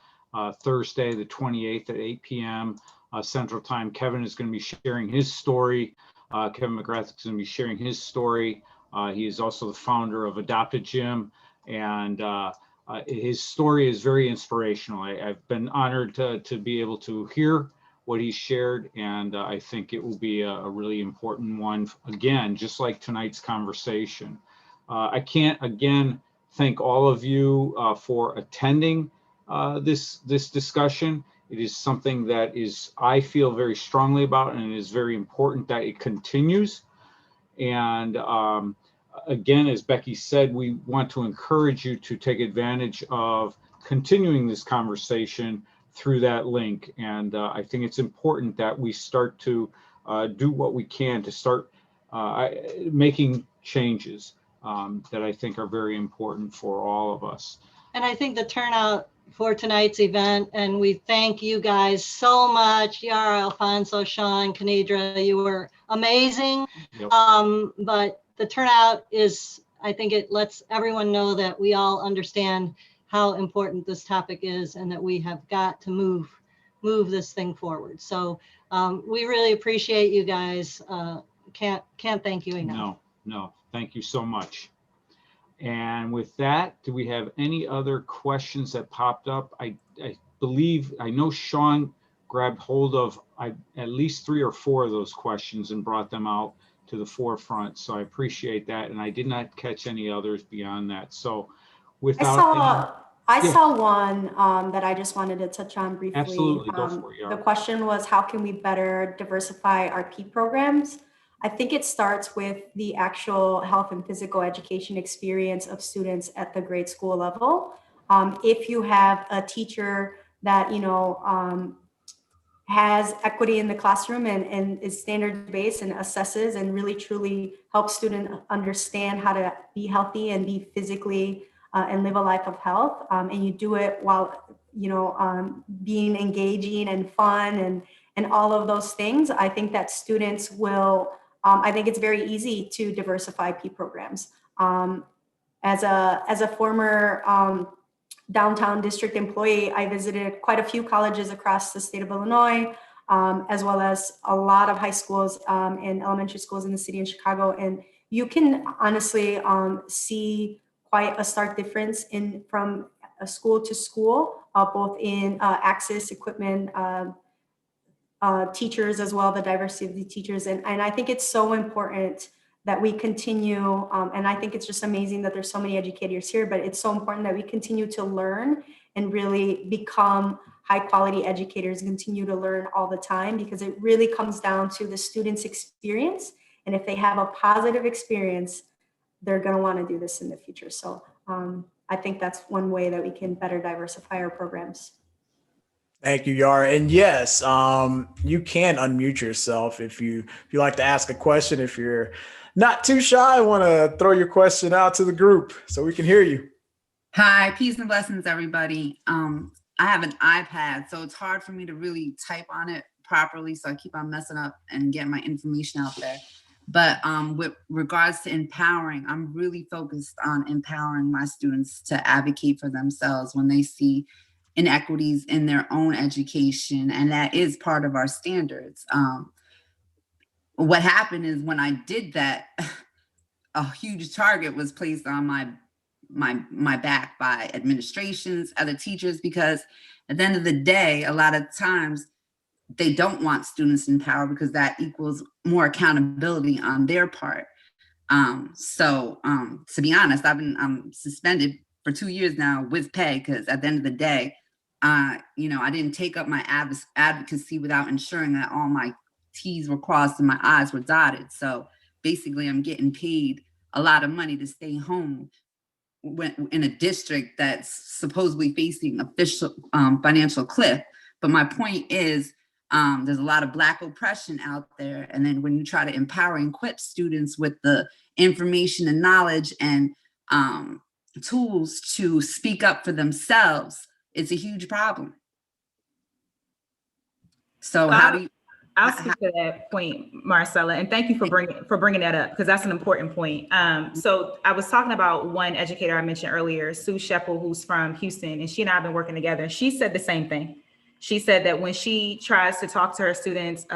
Thursday, the 28th at 8 p.m. Central Time. Kevin is going to be sharing his story. Kevin McGrath is going to be sharing his story. He is also the founder of Adopted Gym, and his story is very inspirational. I've been honored to be able to hear what he shared, and I think it will be a really important one. Again, just like tonight's conversation. I can't again thank all of you for attending this discussion. It is something that I feel very strongly about, and it is very important that it continues. And again, as Becky said, we want to encourage you to take advantage of continuing this conversation through that link. And I think it's important that we start to do what we can to start making changes that I think are very important for all of us. And I think the turnout for tonight's event, and we thank you guys so much, Yara, Alfonso, Sean, Kanidra, you were amazing. Yep. But the turnout is, I think it lets everyone know that we all understand how important this topic is and that we have got to move this thing forward. So we really appreciate you guys. Can't thank you enough. No, thank you so much. And with that, do we have any other questions that popped up? I know Sean grabbed hold of at least 3 or 4 of those questions and brought them out to the forefront. So I appreciate that. And I did not catch any others beyond that. So without I saw one that I just wanted to touch on briefly. Absolutely, go for it, Yara. The question was, how can we better diversify our P programs? I think it starts with the actual health and physical education experience of students at the grade school level. If you have a teacher that, has equity in the classroom and is standards-based and assesses and really truly helps students understand how to be healthy and be physically and live a life of health, and you do it while being engaging and fun and all of those things, I think that students will. I think it's very easy to diversify P programs. As a former downtown district employee, I visited quite a few colleges across the state of Illinois, as well as a lot of high schools and elementary schools in the city of Chicago, and you can honestly see quite a stark difference from a school to school, both in access, equipment, teachers as well, the diversity of the teachers. And I think it's so important that we continue, and I think it's just amazing that there's so many educators here, but it's so important that we continue to learn and really become high quality educators, continue to learn all the time, because it really comes down to the student's experience. And if they have a positive experience, they're going to want to do this in the future. So I think that's one way that we can better diversify our programs. Thank you, Yara. And yes, you can unmute yourself if you like to ask a question. If you're not too shy, I want to throw your question out to the group so we can hear you. Hi, peace and blessings, everybody. I have an iPad, so it's hard for me to really type on it properly. So I keep on messing up and getting my information out there. But with regards to empowering, I'm really focused on empowering my students to advocate for themselves when they see inequities in their own education, and that is part of our standards. What happened is when I did that, a huge target was placed on my back by administrations, other teachers, because at the end of the day, a lot of times they don't want students in power because that equals more accountability on their part. So to be honest, I'm suspended for 2 years now with pay, because at the end of the day, I didn't take up my advocacy without ensuring that all my T's were crossed and my I's were dotted. So basically, I'm getting paid a lot of money to stay home in a district that's supposedly facing official financial cliff. But my point is, there's a lot of Black oppression out there. And then when you try to empower and equip students with the information and knowledge and tools to speak up for themselves, it's a huge problem. So I'll speak to that point, Marcella, and thank you for bringing that up, because that's an important point. So I was talking about one educator I mentioned earlier, Sue Sheppel, who's from Houston, and she and I have been working together. And she said the same thing. She said that when she tries to talk to her students,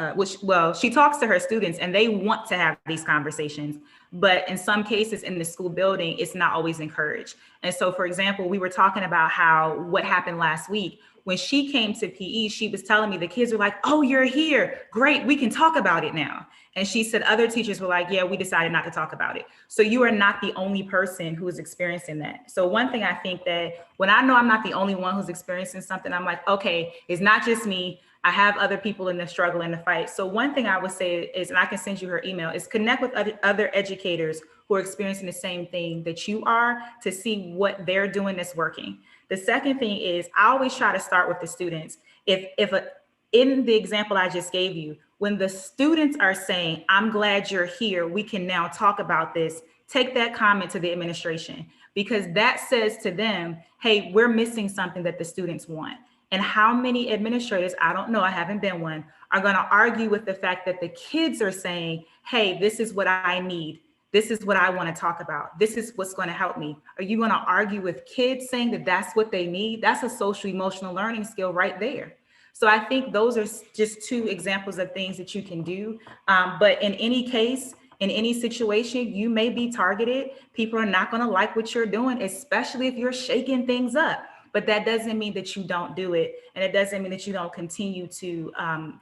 she talks to her students and they want to have these conversations, but in some cases in the school building, it's not always encouraged. And so, for example, we were talking about what happened last week When she came to PE, she was telling me the kids were like, oh, you're here. Great, we can talk about it now. And she said other teachers were like, yeah, we decided not to talk about it. So you are not the only person who is experiencing that. So one thing I think that when I know I'm not the only one who's experiencing something, I'm like, okay, it's not just me. I have other people in the struggle and the fight. So one thing I would say is, and I can send you her email, is connect with other educators who are experiencing the same thing that you are to see what they're doing that's working. The second thing is I always try to start with the students. In the example I just gave you, when the students are saying, I'm glad you're here, we can now talk about this, take that comment to the administration, because that says to them, hey, we're missing something that the students want. And how many administrators, I don't know, I haven't been one, are going to argue with the fact that the kids are saying, hey, this is what I need. This is what I want to talk about. This is what's going to help me. Are you going to argue with kids saying that that's what they need? That's a social emotional learning skill right there. So I think those are just two examples of things that you can do. But in any case, in any situation, you may be targeted. People are not going to like what you're doing, especially if you're shaking things up. But that doesn't mean that you don't do it. And it doesn't mean that you don't continue to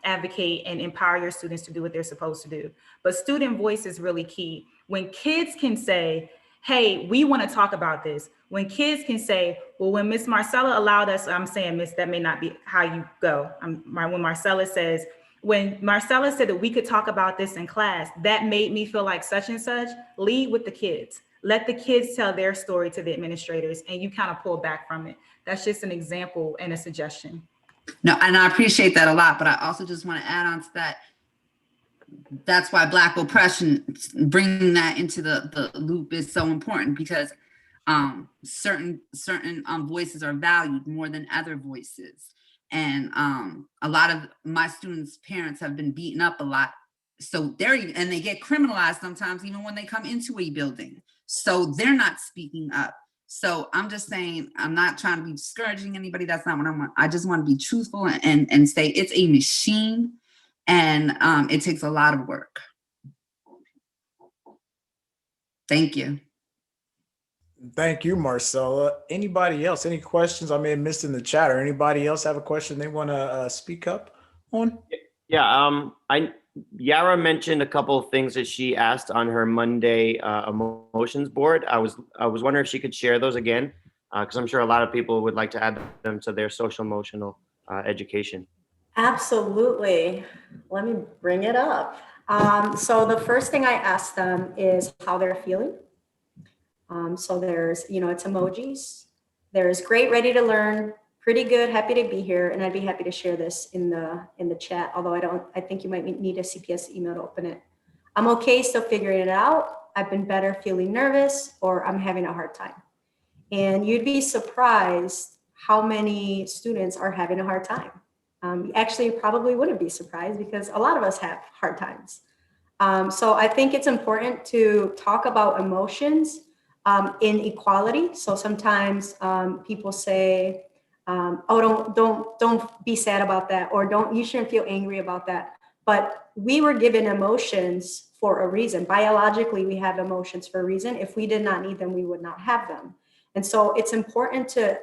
advocate and empower your students to do what they're supposed to do. But student voice is really key. When kids can say, hey, we want to talk about this. When kids can say, well, when Miss Marcella allowed us, I'm saying, Miss, that may not be how you go. When Marcella says, when Marcella said that we could talk about this in class, that made me feel like such and such. Lead with the kids. Let the kids tell their story to the administrators, and you kind of pull back from it. That's just an example and a suggestion. No, and I appreciate that a lot, but I also just want to add on to that. That's why Black oppression, bringing that into the loop is so important, because certain voices are valued more than other voices. And a lot of my students' parents have been beaten up a lot. So and they get criminalized sometimes even when they come into a building. So they're not speaking up. So I'm just saying, I'm not trying to be discouraging anybody. That's not what I want. I just want to be truthful and say it's a machine, and it takes a lot of work. Thank you. Thank you, Marcella. Anybody else? Any questions I may have missed in the chat, or anybody else have a question they want to speak up on? Yeah, Yara mentioned a couple of things that she asked on her Monday emotions board. I was wondering if she could share those again, because I'm sure a lot of people would like to add them to their social emotional education. Absolutely. Let me bring it up. So the first thing I asked them is how they're feeling. So there's, it's emojis. There's great, ready to learn, pretty good, happy to be here, and I'd be happy to share this in the chat, although I think you might need a CPS email to open it. I'm okay, still figuring it out. I've been better, feeling nervous, or I'm having a hard time. And you'd be surprised how many students are having a hard time. Actually, you probably wouldn't be surprised, because a lot of us have hard times. So I think it's important to talk about emotions in equality. So sometimes people say, oh, don't be sad about that, or you shouldn't feel angry about that. But we were given emotions for a reason. Biologically, we have emotions for a reason. If we did not need them, we would not have them. And so it's important to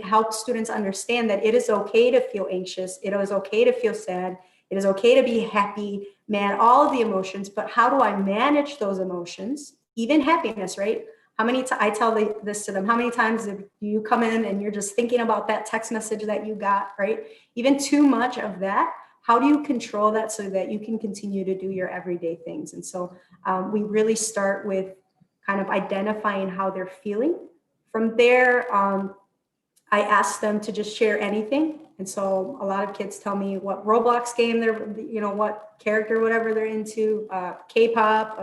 help students understand that it is okay to feel anxious. It is okay to feel sad. It is okay to be happy, mad, all of the emotions. But how do I manage those emotions? Even happiness, right? I tell this to them, how many times do you come in and you're just thinking about that text message that you got, right? Even too much of that, how do you control that so that you can continue to do your everyday things? And so we really start with kind of identifying how they're feeling. From there, I ask them to just share anything. And so a lot of kids tell me what Roblox game they're, what character, whatever they're into, K-pop,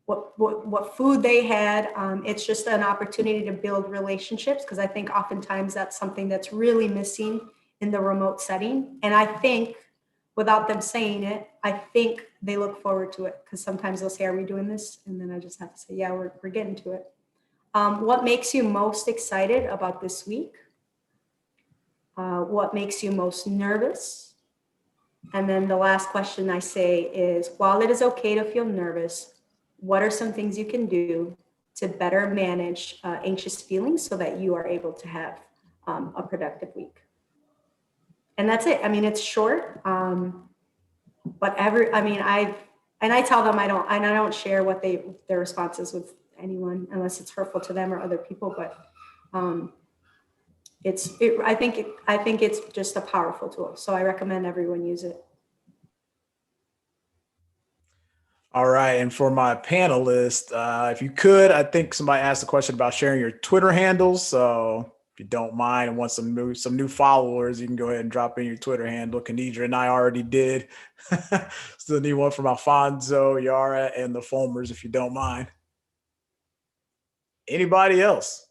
what food they had. It's just an opportunity to build relationships, because I think oftentimes that's something that's really missing in the remote setting. And I think, without them saying it, I think they look forward to it, because sometimes they'll say, are we doing this? And then I just have to say, yeah, we're getting to it. What makes you most excited about this week? What makes you most nervous? And then the last question I say is, while it is okay to feel nervous, what are some things you can do to better manage anxious feelings so that you are able to have a productive week? and that's it. I mean, it's short, but I tell them I don't share what their responses with anyone unless it's hurtful to them or other people. But I think it's just a powerful tool. So I recommend everyone use it. All right, and for my panelists, if you could, I think somebody asked a question about sharing your Twitter handles. So if you don't mind and want some new followers, you can go ahead and drop in your Twitter handle. Kanidra and I already did. Still need one from Alfonso, Yara, and the Foamers, if you don't mind. Anybody else?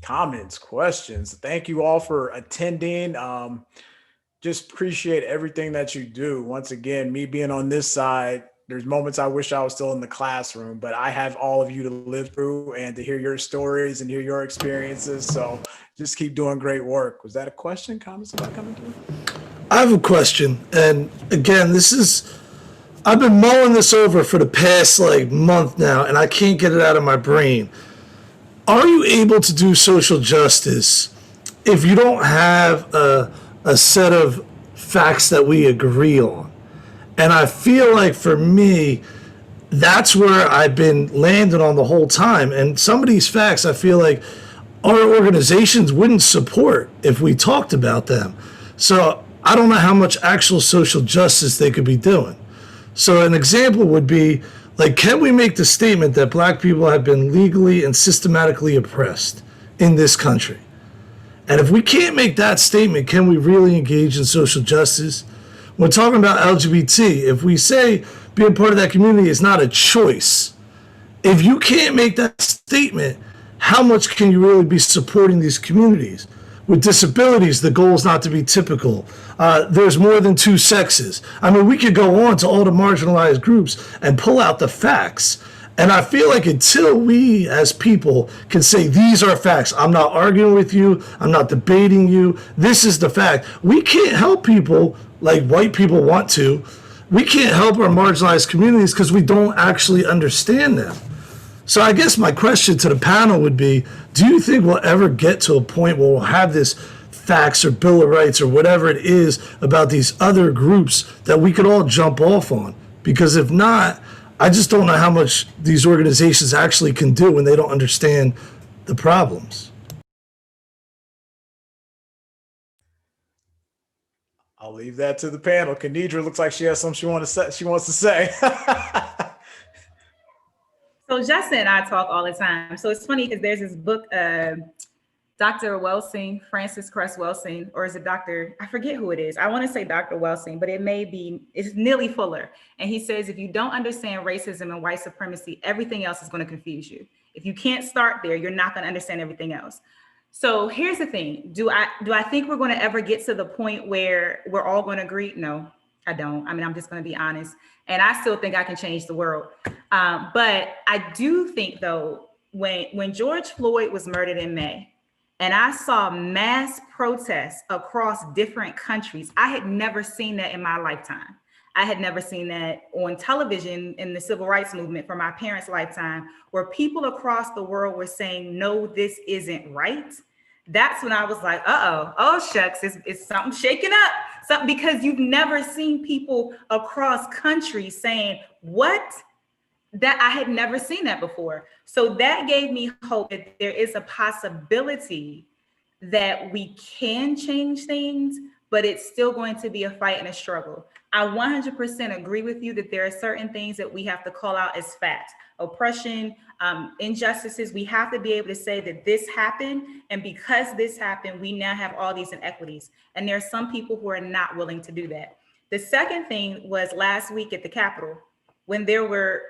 Comments, questions? Thank you all for attending. Just appreciate everything that you do. Once again, me being on this side, there's moments I wish I was still in the classroom, but I have all of you to live through and to hear your stories and hear your experiences. So just keep doing great work. Was that a question? Comments about coming through? I have a question. And again, I've been mulling this over for the past month now, and I can't get it out of my brain. Are you able to do social justice if you don't have a set of facts that we agree on? And I feel like for me, that's where I've been landing on the whole time. And some of these facts, I feel like our organizations wouldn't support if we talked about them. So I don't know how much actual social justice they could be doing. So an example would be, can we make the statement that Black people have been legally and systematically oppressed in this country? And if we can't make that statement, can we really engage in social justice? We're talking about LGBT. If we say being part of that community is not a choice, if you can't make that statement, how much can you really be supporting these communities? With disabilities, the goal is not to be typical. There's more than two sexes. I mean, we could go on to all the marginalized groups and pull out the facts. And I feel like until we as people can say, these are facts, I'm not arguing with you, I'm not debating you, this is the fact. We can't help people like white people want to. We can't help our marginalized communities because we don't actually understand them. So I guess my question to the panel would be, do you think we'll ever get to a point where we'll have this facts or Bill of Rights or whatever it is about these other groups that we could all jump off on? Because if not, I just don't know how much these organizations actually can do when they don't understand the problems. I'll leave that to the panel. Kanidra looks like she has something she wants to say. So Justin and I talk all the time. So it's funny because there's this book, Dr. Welsing, Francis Cress Welsing, or is it Dr. I forget who it is. I want to say Dr. Welsing, but it's Neely Fuller. And he says, if you don't understand racism and white supremacy, everything else is going to confuse you. If you can't start there, you're not going to understand everything else. So here's the thing. Do I think we're going to ever get to the point where we're all going to agree? No, I don't. I mean, I'm just going to be honest. And I still think I can change the world. But I do think, though, when George Floyd was murdered in May, and I saw mass protests across different countries, I had never seen that in my lifetime. I had never seen that on television in the civil rights movement for my parents' lifetime, where people across the world were saying, no, this isn't right. That's when I was like, oh shucks, it's something shaking up. Because you've never seen people across countries saying, what? That I had never seen that before. So that gave me hope that there is a possibility that we can change things, but it's still going to be a fight and a struggle. I 100% agree with you that there are certain things that we have to call out as facts. Oppression, injustices, we have to be able to say that this happened, and because this happened, we now have all these inequities. And there are some people who are not willing to do that. The second thing was last week at the Capitol, when there were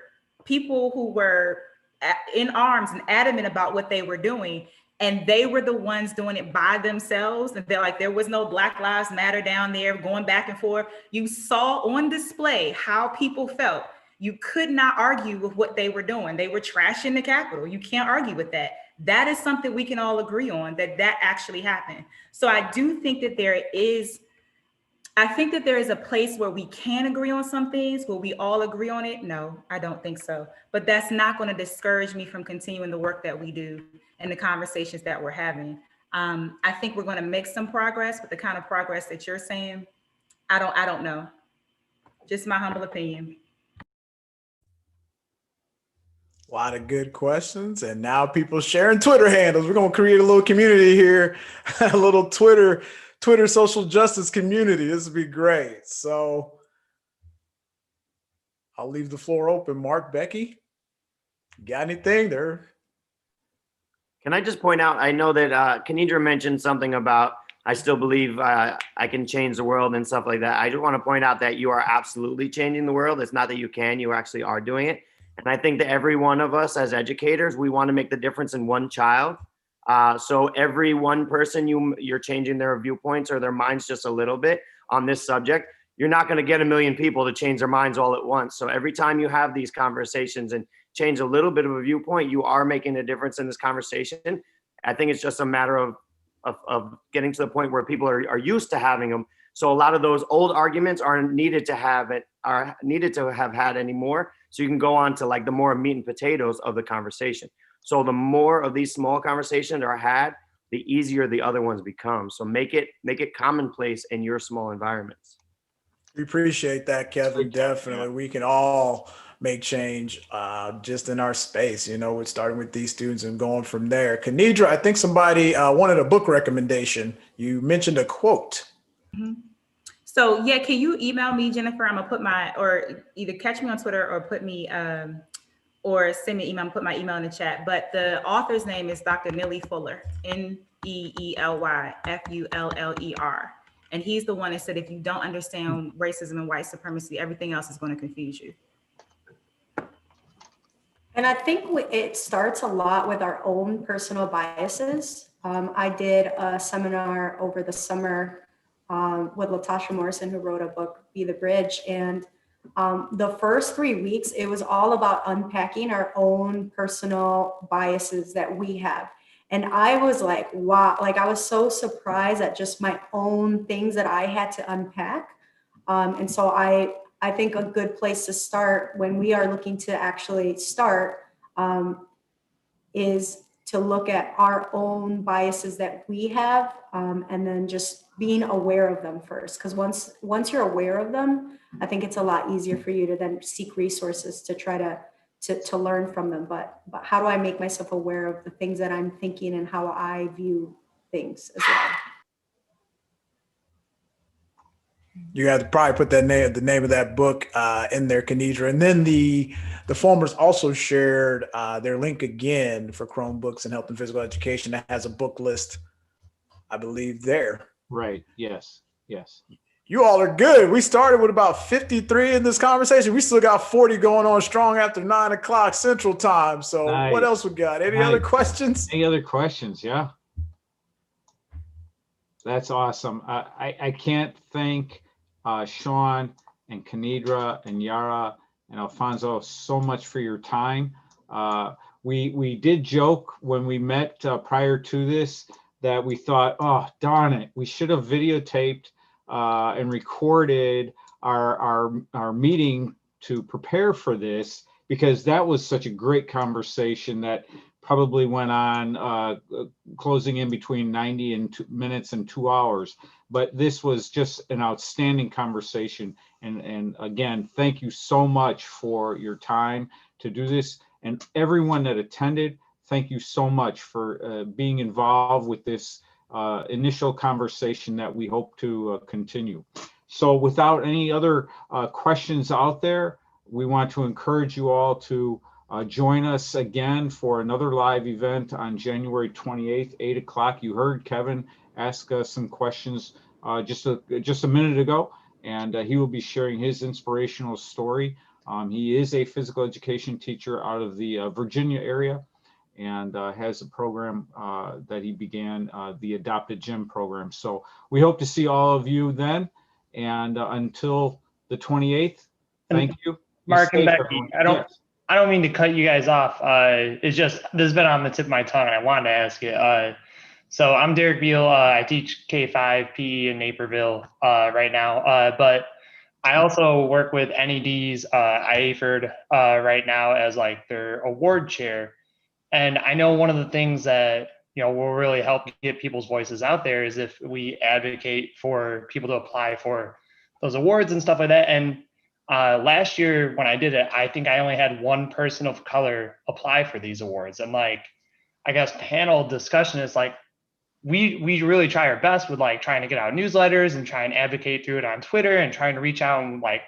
people who were in arms and adamant about what they were doing, and they were the ones doing it by themselves. And they're like, there was no Black Lives Matter down there going back and forth. You saw on display how people felt. You could not argue with what they were doing. They were trashing the Capitol. You can't argue with that. That is something we can all agree on, that actually happened. So I do think that there is a place where we can agree on some things. Will we all agree on it? No, I don't think so. But that's not going to discourage me from continuing the work that we do and the conversations that we're having. I think we're going to make some progress, but the kind of progress that you're saying, I don't know. Just my humble opinion. A lot of good questions, and now people sharing Twitter handles. We're gonna create a little community here, a little Twitter social justice community. This would be great. So I'll leave the floor open. Mark, Becky, got anything there? Can I just point out, I know that Kanidra mentioned something about, I still believe I can change the world and stuff like that. I just want to point out that you are absolutely changing the world. It's not that you can, you actually are doing it. And I think that every one of us as educators, we want to make the difference in one child. So every one person you're changing their viewpoints or their minds just a little bit on this subject, you're not going to get 1 million people to change their minds all at once. So every time you have these conversations and change a little bit of a viewpoint, you are making a difference in this conversation. I think it's just a matter of getting to the point where people are used to having them. So a lot of those old arguments aren't needed to have had anymore. So you can go on to like the more meat and potatoes of the conversation. So the more of these small conversations are had, the easier the other ones become. So make it commonplace in your small environments. We appreciate that, Kevin. Definitely. We can all make change just in our space. You know, we're starting with these students and going from there. Kanidra, I think somebody wanted a book recommendation. You mentioned a quote. Mm-hmm. So yeah, can you email me, Jennifer? I'm gonna put or either catch me on Twitter or put me, or send me an email and put my email in the chat. But the author's name is Dr. Neely Fuller, Neelyfuller. And he's the one that said, if you don't understand racism and white supremacy, everything else is going to confuse you. And I think it starts a lot with our own personal biases. I did a seminar over the summer with Latasha Morrison, who wrote a book, Be the Bridge. And the first 3 weeks, it was all about unpacking our own personal biases that we have. And I was like, wow, like I was so surprised at just my own things that I had to unpack. And so I think a good place to start when we are looking to actually start is to look at our own biases that we have, and then just being aware of them first. Because once you're aware of them, I think it's a lot easier for you to then seek resources to try to learn from them. But how do I make myself aware of the things that I'm thinking and how I view things as well? You have to probably put the name of that book in there, Kanidra. And then the formers also shared their link again for Chromebooks and Health and Physical Education that has a book list, I believe, there. Right. Yes. You all are good. We started with about 53 in this conversation. We still got 40 going on strong after 9 o'clock Central Time. So nice. What else we got? Any other questions? Any other questions? Yeah. That's awesome. I can't thank Sean and Kanidra and Yara and Alfonso so much for your time. We did joke when we met prior to this that we thought, oh, darn it, we should have videotaped and recorded our meeting to prepare for this, because that was such a great conversation that probably went on closing in between 90 minutes and 2 hours. But this was just an outstanding conversation. And again, thank you so much for your time to do this. And everyone that attended, thank you so much for being involved with this initial conversation that we hope to continue. So without any other questions out there, we want to encourage you all to join us again for another live event on January 28th, 8 o'clock. You heard Kevin ask us some questions just a minute ago, and he will be sharing his inspirational story. He is a physical education teacher out of the Virginia area, and has a program that he began, the Adopted Gym program. So we hope to see all of you then, and until the 28th, thank you. Mark and Becky, I don't mean to cut you guys off. It's just, this has been on the tip of my tongue and I wanted to ask it. So I'm Derek Beal. I teach K-5 PE in Naperville right now, but I also work with NED's IAHPERD right now as like their award chair. And I know one of the things that will really help get people's voices out there is if we advocate for people to apply for those awards and stuff like that. And last year when I did it, I think I only had one person of color apply for these awards. And like, I guess panel discussion is like, we really try our best with like trying to get out newsletters and try and advocate through it on Twitter and trying to reach out and like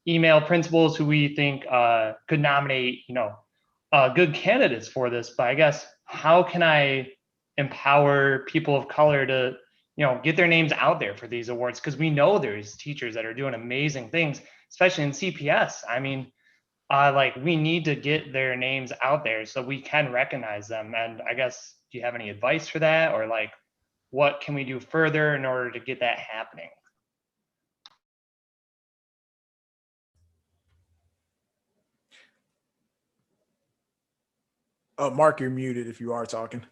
email principals who we think could nominate, good candidates for this. But I guess, how can I empower people of color to, get their names out there for these awards? Because we know there's teachers that are doing amazing things, especially in CPS. I mean, like we need to get their names out there so we can recognize them. And I guess, do you have any advice for that, or like, what can we do further in order to get that happening? Mark, you're muted if you are talking.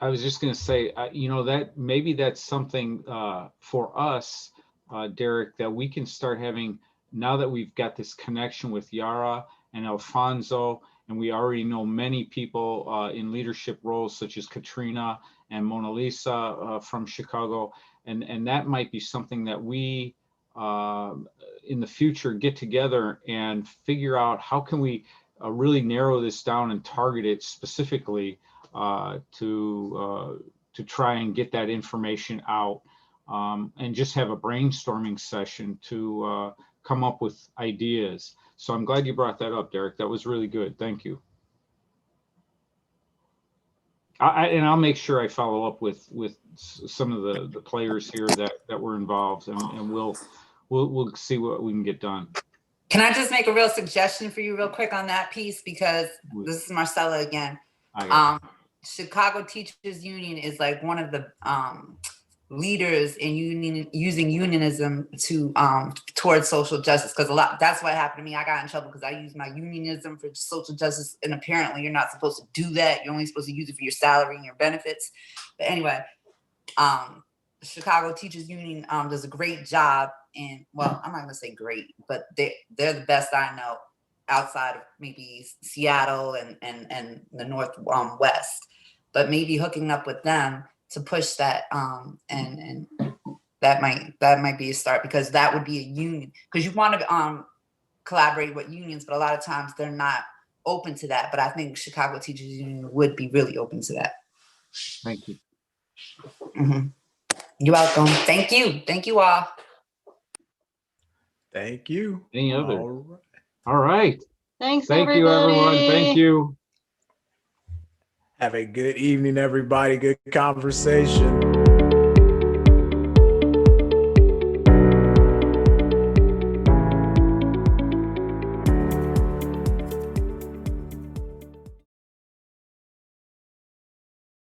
I was just going to say, that maybe that's something for us, Derek, that we can start having now that we've got this connection with Yara and Alfonso, and we already know many people in leadership roles such as Katrina and Mona Lisa from Chicago. And that might be something that we in the future get together and figure out how can we really narrow this down and target it specifically to try and get that information out, and just have a brainstorming session to come up with ideas. So I'm glad you brought that up, Derek. That was really good. Thank you. And I'll make sure I follow up with some of the players here that were involved, and we'll see what we can get done. Can I just make a real suggestion for you real quick on that piece? Because this is Marcella again. Chicago Teachers Union is like one of the leaders in using unionism to towards social justice, because that's what happened to me. I got in trouble because I used my unionism for social justice, and apparently you're not supposed to do that. You're only supposed to use it for your salary and your benefits. But anyway, Chicago Teachers Union does a great job, and well, I'm not gonna say great, but they're the best I know outside of maybe Seattle and the Northwest. But maybe hooking up with them to push that, and that might be a start, because that would be a union, because you want to collaborate with unions, but a lot of times they're not open to that. But I think Chicago Teachers Union would be really open to that. Thank you. Mm-hmm. You're welcome. Thank you all. Thank you. Any other? All right. Thanks, Thank everybody. you, everyone. Thank you. Have a good evening, everybody. Good conversation.